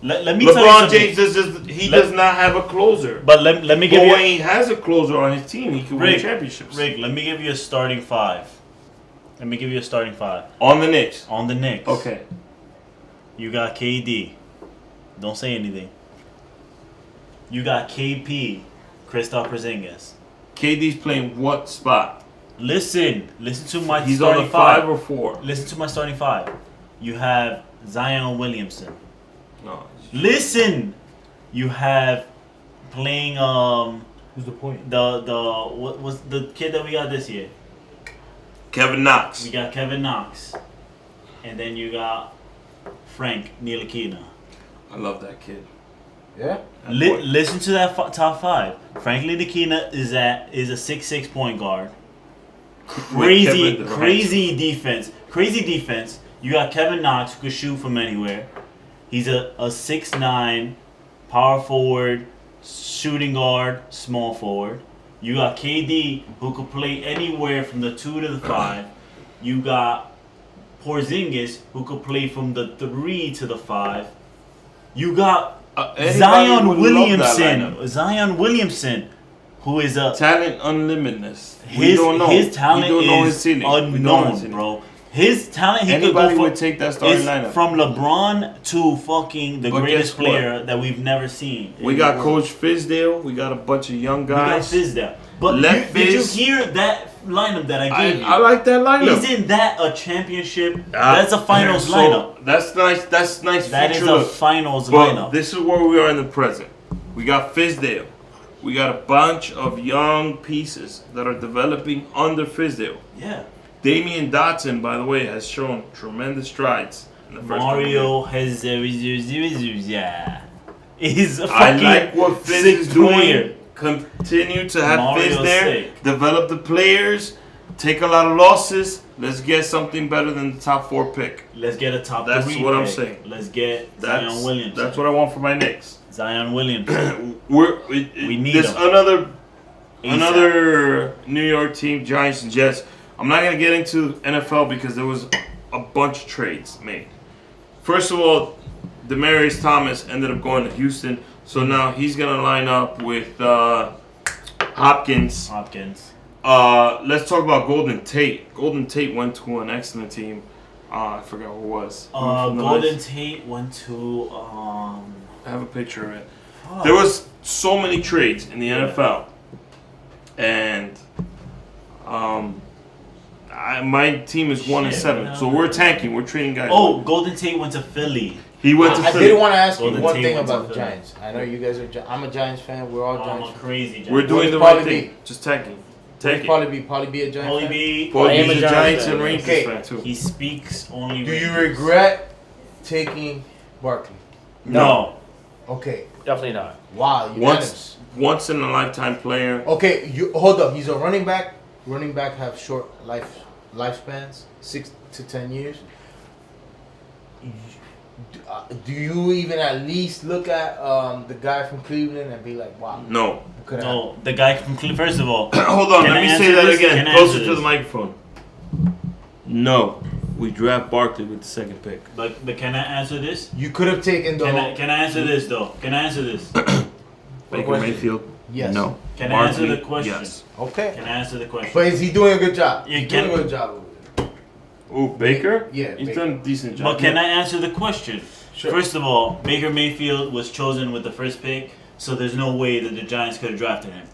Let me tell you LeBron something. James does not have a closer. But let me But give when you he has a closer on his team, he can win championships. Rick, let me give you a starting 5. Let me give you a starting 5 On the Knicks. on the Knicks. Okay. You got KD. Don't say anything. You got KP, Kristaps Porzingis. KD's playing what spot? Listen to my He's on starting the 5 or 4. Listen to my starting 5. You have Zion Williamson. No. Listen, you have playing Who's the point? the what was the kid that we got this year? Kevin Knox. We got Kevin Knox, and then you got Frank Ntilikina. I love that kid. Yeah. Listen to that top 5. Frank Ntilikina is a 6'6" point guard. Kevin Durant. Crazy defense. You got Kevin Knox who could shoot from anywhere. He's a 6'9" power forward, shooting guard, small forward. You got KD who could play anywhere from the 2 to the 5. You got Porzingis who could play from the 3 to the 5. You got Zion Williamson, who is a talent unlimitedness. his talent we don't know his is ceiling. We don't know his unknown, ceiling. bro. His talent, he Anybody could go would take that starting lineup. from LeBron to fucking the But greatest guess what? player that we've never seen. We got Coach Fizdale. We got a bunch of young We got guys. Fizdale. But Left did you Fizz. hear that lineup that I gave you. I like that lineup. Isn't that a championship? That's a finals so lineup. That's nice. That's nice. That is future a look. finals But lineup. this is where we are in the present. We got Fizdale. We got a bunch of young pieces that are developing under Fizdale. Yeah. Damian Dotson, by the way, has shown tremendous strides in the first Mario has is a I fucking like what Fizz sick is doing. player. Continue to have Mario's Fizz there. sick. Develop the players. Take a lot of losses. Let's get something better than the top 4 pick. Let's get a top That's 3 what I'm pick. saying. Let's get Zion Williams. That's what I want for my Knicks. Zion Williams. We need there's him. another New York team, Giants and Jets. I'm not gonna get into NFL because there was a bunch of trades made. First of all, Demaryius Thomas ended up going to Houston, so now he's gonna line up with Hopkins. Let's talk about Golden Tate. Golden Tate went to an excellent team. I forgot who it was. Golden Tate went to. I have a picture of it. There was so many trades in the NFL, and my team is 1-7, so we're tanking. We're trading guys. Oh, Golden Tate went to Philly. He went to I Philly. did want to ask you Golden one Tate thing went to about the Philly. Giants. I know you guys are. I'm a Giants fan. We're all I'm Giants. a fans. crazy Giants. We're doing the Where's right Pauly thing. B? Just tanking. Take it. Pauly B a Giants Pauly fan? B. Paul I am B's a a Giants Giants fan. and Rangers Okay. fan too. He speaks only. Do you Rangers. regret taking Barkley? No. Okay. Definitely not. Wow. Unanimous. Once in a lifetime player. Okay. You hold up. He's a running back. Running back have short lifespans, 6 to 10 years. Do you even at least look at the guy from Cleveland and be like, wow? No. Could No. The guy from First of all. Hold on. Can Let I me say answer that this? again. Can I Closer answer to this? the microphone. No. We draft Barkley with the second pick. But can I answer this? You could have taken the. Can I answer this though? Can I answer this? Baker question? Mayfield. Yes. No. Can I answer Barkley, the question? Yes. Okay. Can I answer the question? But is he doing a good job? You He's can- doing a good job over there. Ooh, Baker? Yeah, He's Baker. done a decent job. But can I answer the question? Sure. First of all, Baker Mayfield was chosen with the first pick, so there's no way that the Giants could have drafted him.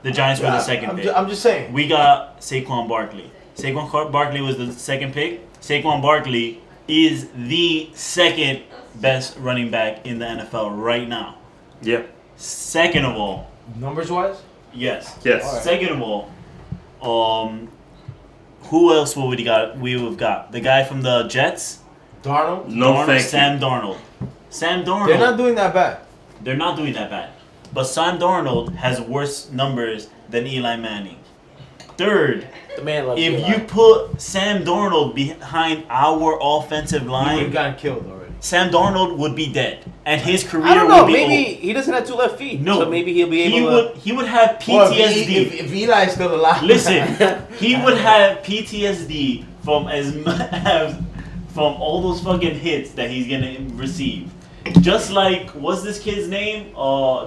The Giants were the second pick. I'm just saying. We got Saquon Barkley. Saquon Barkley was the second pick. Saquon Barkley is the second best running back in the NFL right now. Yeah. Second of all, Numbers wise? yes. Yes. All right. Second of all, who else would we got? We have got the guy from the Jets. Darnold? No, Darnold, thank Sam Darnold. Sam Darnold. They're not doing that bad. They're not doing that bad. But Sam Darnold has worse numbers than Eli Manning. Third, The man loves if Eli. you put Sam Darnold behind our offensive He would have line, gotten killed already. Sam Darnold would be dead, and his career I don't know. would be Maybe over. he doesn't have 2 left feet. No, So maybe he'll be he able to. would have Well, PTSD. if Eli's still alive. Listen, he would have PTSD from from all those fucking hits that he's gonna receive. Just like, what's this kid's name?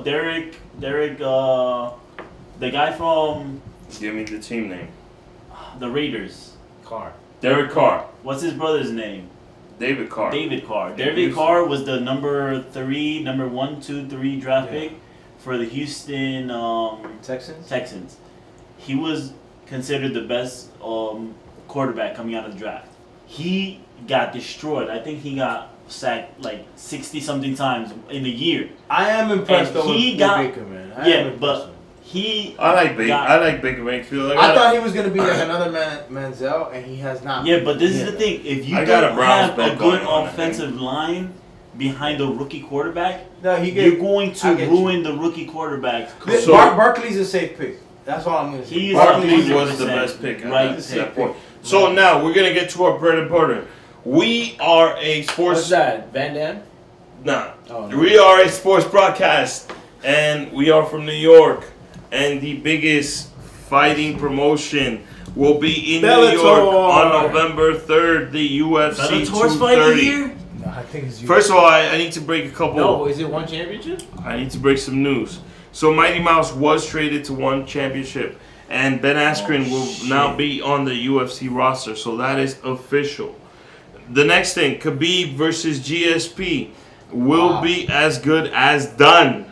Derek, the guy from Give me the team name. the Raiders. Carr. Derek Carr. What's his brother's name? David Carr. David Carr. Yeah, David Houston. Carr was the number 1, 2, 3 draft pick for the Houston Texans? He was considered the best quarterback coming out of the draft. He got destroyed. I think he got sacked like 60 something times in a year. I am impressed And though he with got- Baker, man. I am Yeah, impressed but with him. he I like Baker. got- I like Baker Mayfield. I thought he was gonna be like another Manziel, and he has not. Yeah, but this is Yeah. the thing. If you I got a don't Browns have a bet good going on, I offensive line behind a rookie quarterback, No, he you're gave. going I to get you. ruin the rookie quarterback. So- Barkley's a safe pick. That's all I'm gonna say. He's Barkley 100% was the best pick at right that point. So now we're gonna get to our bread and butter. We are a sports. What's that? Van Damme? Nah. Oh, no. We are a sports broadcast, and we are from New York. And the biggest fighting promotion will be in New York on November 3rd. The UFC Bellator's fighting 230. here? No, I think it's you. First of all, I need to break a couple. No, is it one championship? I need to break some news. So Mighty Mouse was traded to one championship, and Ben Askren will now be on the UFC roster. So that is official. The next thing, Khabib versus GSP will be as good as done.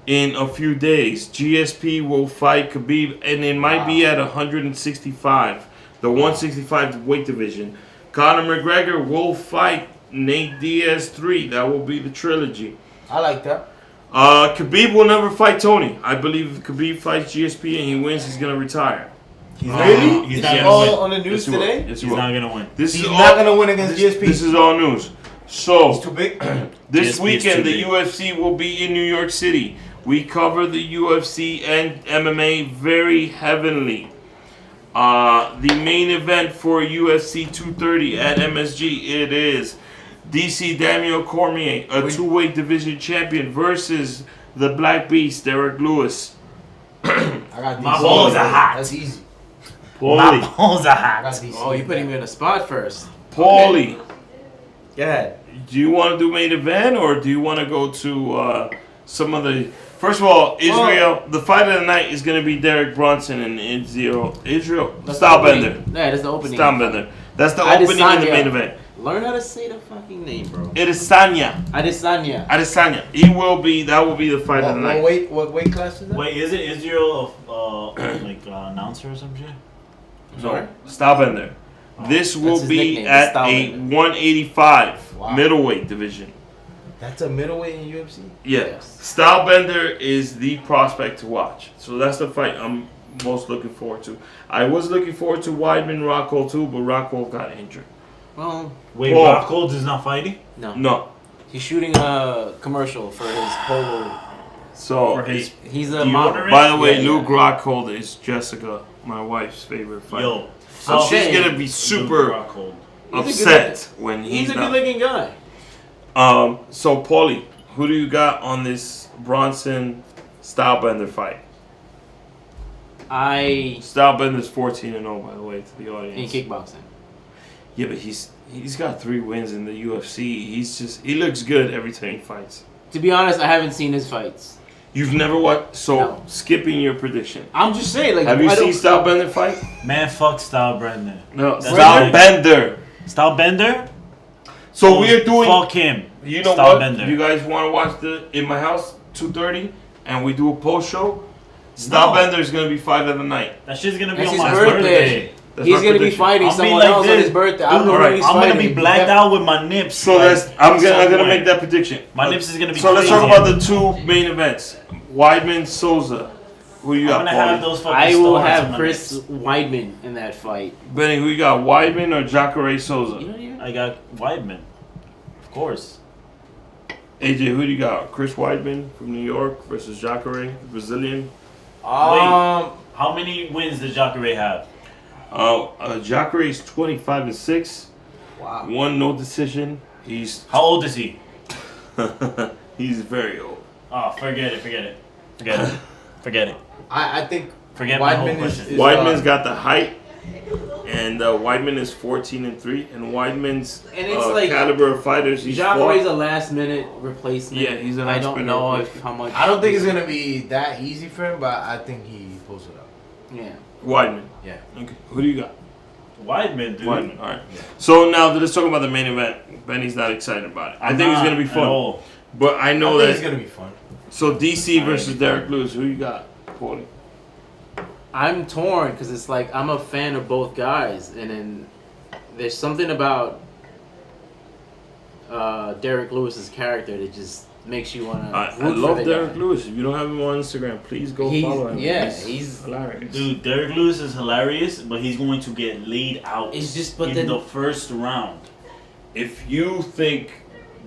in a few days. GSP will fight Khabib, and it might be at 165, the 165 weight division. Conor McGregor will fight Nate Diaz 3. That will be the trilogy. I like that. Khabib will never fight Tony. I believe if Khabib fights GSP and he wins, he's gonna retire. He's Really? He's It's not all gonna win. on the news Yes, he will. today? Yes, he He's will. not gonna win. This He's is not all. gonna win against GSP. This is all news. So He's too big. this GSP is weekend, too the big. UFC will be in New York City. We cover the UFC and MMA very heavily. The main event for UFC 230 at MSG, it is DC Daniel Cormier, a two-weight division champion, versus the Black Beast, Derek Lewis. I got My DC. balls are hot. That's easy. My balls are I hot. got DC. Oh, you putting me in a spot first. Paulie, Go ahead. do you want to do main event or do you want to go to some other? First of all, Israel. The fight of the night is going to be Derek Brunson and Israel That's Style the opening. Bender. Yeah, that's the opening. Style Bender. That's the Adesanya. opening in the main event. Learn how to say the fucking name, bro. Adesanya. Adesanya. He will be. That will be the fight of the night. What weight class is that? Wait, is it Israel like announcer or some shit? So, Style Bender. This will his be nickname, at Style a Bender. 185 Wow. middleweight division. That's a middleweight in UFC? Yeah. Yes. Style Bender is the prospect to watch. So that's the fight I'm most looking forward to. I was looking forward to Weidman Rockhold too, but Rockhold got injured. Well, Wait, Paul. Rockhold is not fighting? no. No. He's shooting a commercial for his polo. So, For his He's a deodorant? model. by the way, Yeah, Luke yeah. Rockhold is Jessica, my wife's favorite fighter. Yo. So she's saying, going to be super Luke Rockhold. upset when He's a not. good-looking guy. So, Paulie, who do you got on this Bronson Stylebender fight? Stylebender's 14-0, by the way, to the In audience. kickboxing. Yeah, but he's got 3 wins in the UFC. He looks good every time he fights. To be honest, I haven't seen his fights. You've never watched, so No. skipping your prediction. I'm just saying, like, Have you I seen don't- Stylebender fight? Man, fuck Style Bender. No, That's Stylebender. Style Bender? So we're doing. Fuck him. You know Style what? Bender. You guys want to watch the In My House 2:30, and we do a post show. Stylebender is gonna be fight of the night. That shit's gonna be That's on his my birthday. birthday. That's He's my gonna be prediction. fighting I'll be someone like else on this. his birthday. I don't know Alright, who he's I'm fighting. gonna be blacked out with my nips. So like, I'm gonna somewhere. make that prediction. My nips is gonna be. So let's crazy. talk about the 2 main events. Weidman Souza. Who you I'm got, gonna have Paulie? those fucking I will stars have on my Chris nips. Weidman in that fight. Benny, who you got? Weidman or Jacare Souza? You know you? I got Weidman. Of course. AJ, who do you got? Chris Weidman from New York versus Jacare, Brazilian. How many wins does Jacare have? Jacare is 25-6. Wow. 1 no decision. He's How old is he? he's very old. Oh, forget it. Forget it. I think Forget my whole Weidman question. is Weidman's got the height, and Weidman is 14-3, and Weidman's And it's like caliber of fighters. He's Jacare's fought. a last-minute replacement. Yeah, he's a I don't last-minute know replacement. how much. I don't think it's gonna be that easy for him, but I think he pulls it up. Yeah. Weidman. Yeah. Okay. Who do you got? Weidman, dude. Weidman. All right. So now let's talk about the main event. Benny's not excited about it. I think it's gonna be At fun, all. but I I know think that. it's gonna be fun. So DC I versus agree. Derek Lewis. Who you got, Paulie? I'm torn because it's like I'm a fan of both guys, and then there's something about Derek Lewis's character that just makes you want to I root love for the Derek guy. Lewis. If you don't have him on Instagram, please go follow him. Yeah, he's hilarious. Dude, Derek Lewis is hilarious, but he's going to get laid out It's just- but in then- the first round. If you think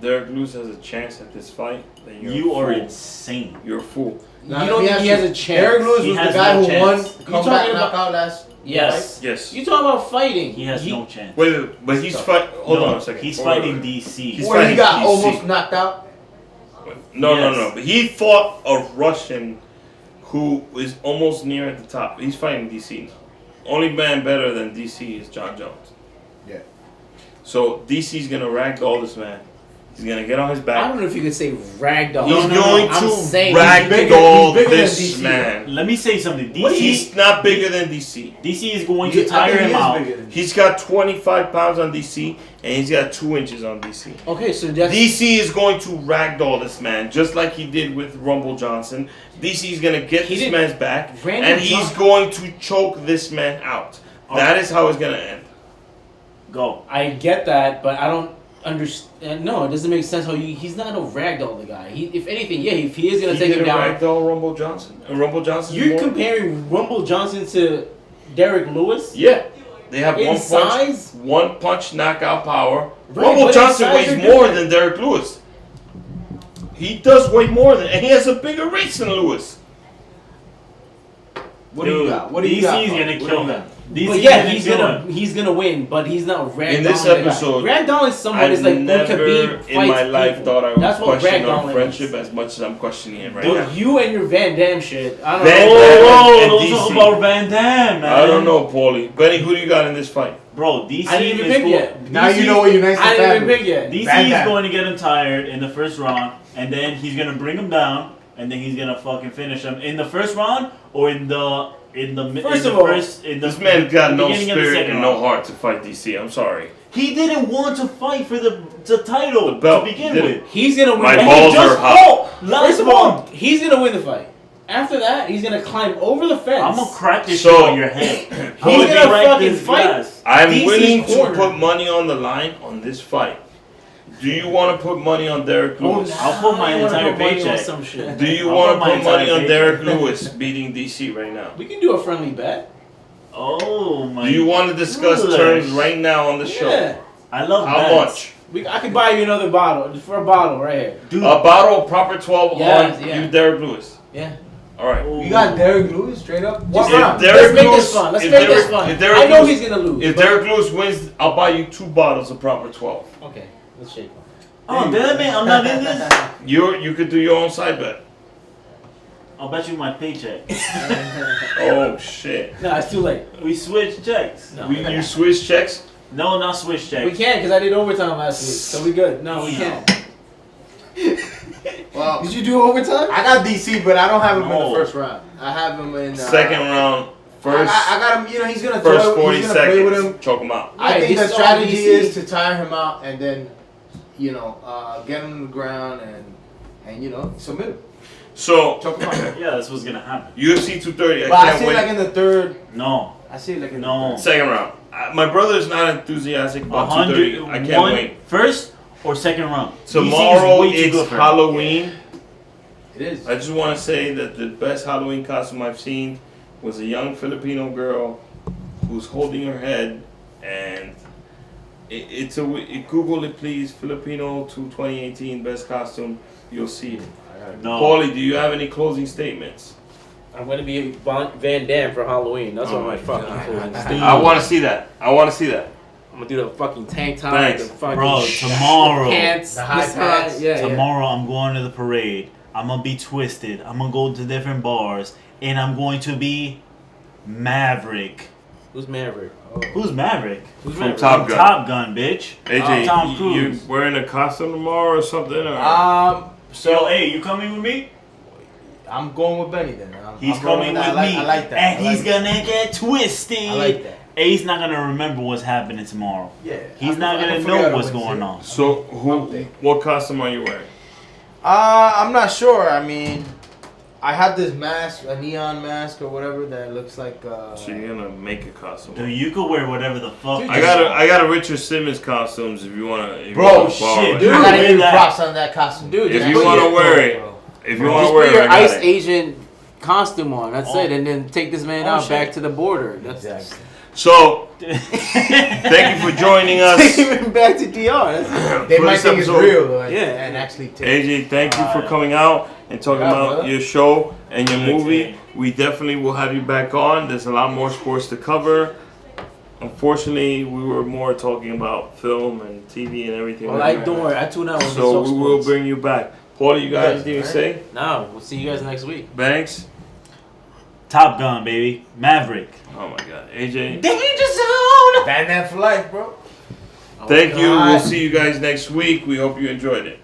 Derek Lewis has a chance at this fight, then You a are fool. insane. You're a fool. You don't think he has a chance? Derek Lewis He was has the guy no who won chance. comeback talking about- knockout last. Yes. Yes. You talking about fighting? He has no chance. Wait, but he's fight. Hold on a second. He's Hold on. fighting DC. He's Where he fighting got DC. almost knocked out. No. Yes. But he fought a Russian who is almost near at the top. He's fighting DC now. Only man better than DC is John Jones. Yeah. So DC's gonna ragdoll this man. He's gonna get on his I back. don't know if you could say ragdoll. He's No, no, going no, I'm to saying ragdoll he's bigger than this DC. man. Let me say something. He's not bigger than DC. DC is going to tire him out. He's got 25 pounds on DC, and he's got 2 inches on DC. Okay, so that's DC is going to ragdoll this man, just like he did with Rumble Johnson. DC is going to get this man's back, and he's going to choke this man out. That is how it's going to end. Go. I get that, but I don't understand. No, it doesn't make sense how he's not gonna ragdoll the guy. If anything, yeah, if he is gonna take him down. Ragdoll Rumble Johnson. Rumble Johnson. You're comparing Rumble Johnson to Derek Lewis? Yeah. They have in size? one punch knockout power. Right, Rumble but Johnson in size weighs they're more different. than Derek Lewis. He does weigh more than, and he has a bigger reach than Lewis. What do you got? What do you got? DC's gonna kill him. But yeah, he's gonna win, but he's not ragdolling. In this episode, ragdolling someone is like when never Khabib in my fights life people. thought I That's would what question our ragdolling friendship is. as much as I'm questioning it right Dude, now. you and your Van Damme shit. I don't Van know. Damme Whoa, and don't DC. talk about Van Damme, man. I don't know, Paulie. Benny, who do you got in this fight? Bro, DC I didn't even is pick go- yet. Now you know what you're nice I to didn't even family. pick yet. DC Van is Damme. going to get him tired in the first round, and then he's gonna bring him down, and then he's gonna fucking finish him in the first round or in the First of all, This man got no beginning of the spirit second and no round. heart to fight DC. I'm sorry. He didn't want to fight for the title The belt. to begin He with. didn't. He's gonna win. My And he balls just are hot. fought last First of all, month. he's gonna win the fight. After that, he's gonna climb over the fence. I'm gonna crack this So- shit on your head. He's I'm gonna crack fucking this fight. glass. I'm DC's willing to corner. put money on the line on this fight. Do you want to put money on Derek Lewis? I'll put my I wanna entire put money on paycheck. Some shit. Do you I'll want put to my put money entire on Derek paycheck. Lewis beating DC right now? We can do a friendly bet. Oh my! Do you want to discuss gosh. terms right now on the show? Yeah. I love How bets. much? I could buy you another bottle for a bottle right here. Dude, A bottle of proper 12 Yes, on yeah. you, Derek Lewis. Yeah. All right. oh. You got Derek Lewis straight up. What If round? Derek Let's make Lewis- this fun. Let's if make Derek- this fun. if Derek I know Lewis- he's gonna lose. If but- Derek Lewis wins, I'll buy you 2 bottles of proper 12. Okay, let's shake one. Oh damn it! I'm not in this. You could do your own side bet. I'll bet you my paycheck. Oh shit. No, it's too late. We switch checks. No, You switch checks? No, not switch checks. we can't because I did overtime last week, so we good. No, we Damn. can't. Well, Did you do overtime? I got DC, but I don't have him in No. the first round. I have him in Second round, first I got him. You know, he's gonna first throw, 40 he's gonna play with him. seconds, choke him out. I Right, think the this is all strategy DC. is to tire him out and then, you know, get him on the ground and you know submit him, So choke him out. Yeah, that's what's gonna happen. UFC 230, I But I can't see it wait. like in the third. No, I see it like in the no. third. Second round. My brother is not enthusiastic about 230. I can't wait. First or second round. Tomorrow DC's way too it's good for him. Halloween. It is. I just want to say that the best Halloween costume I've seen was a young Filipino girl who's holding her head, and Google it please, Filipino to 2018 best costume. You'll see it. No. Paulie, do you have any closing statements? I'm gonna be Van Damme for Halloween. That's what my fucking closing statement. I want to see that. I want to see that. I'm gonna do the fucking tank top, Thanks. the fucking Bro, tomorrow. pants, The high this pants. Yeah, Tomorrow I'm going to the parade. I'm gonna be twisted. I'm gonna go to different bars, and I'm going to be Maverick. Yeah. Who's Maverick? Who's Maverick? Who's From Maverick? Top Gun. Top Gun, bitch. AJ, Tom you Cruise. wearing a costume tomorrow or something? Or? So, hey, you coming with me? I'm going with Benny then. He's I'm going coming with that. me. I like that. And I he's like gonna get twisted. I like that. A's not gonna remember what's happening tomorrow. Yeah. He's not gonna know what's going on. So, Something. what costume are you wearing? I'm not sure. I mean, I have this mask, a neon mask or whatever that looks like. So you're gonna make a costume. Dude, you could wear whatever the fuck. Dude, I got a Richard Simmons costumes if you wanna. If Bro, you wanna borrow shit, it. dude. I gotta wear give you that. props on that costume, Dude, If just you put wanna your- wear it, if you wanna Just wear put it, your I got Ice it. Asian costume on. That's Oh. it, and then take this man Oh, out shit. back to the border. That's Exactly. So, thank you for joining us. Take him back to DR. That's They For might this think it's episode. real though, Yeah. and actually take. AJ, thank you for Yeah. coming out and talking Yeah, about brother. your show and your Thanks, movie. man. We definitely will have you back on. There's a lot more sports to cover. Unfortunately, we were more talking about film and TV and everything. Well, like don't that. worry, I tune out when So the we will bring you back. Paulie, you got Yes, anything to right. say? No, we'll see you guys next week. Banks? Top Gun, baby. Maverick. Oh my God. AJ? Danger Zone! Van Damme for life, bro. Thank you. God. We'll see you guys next week. We hope you enjoyed it.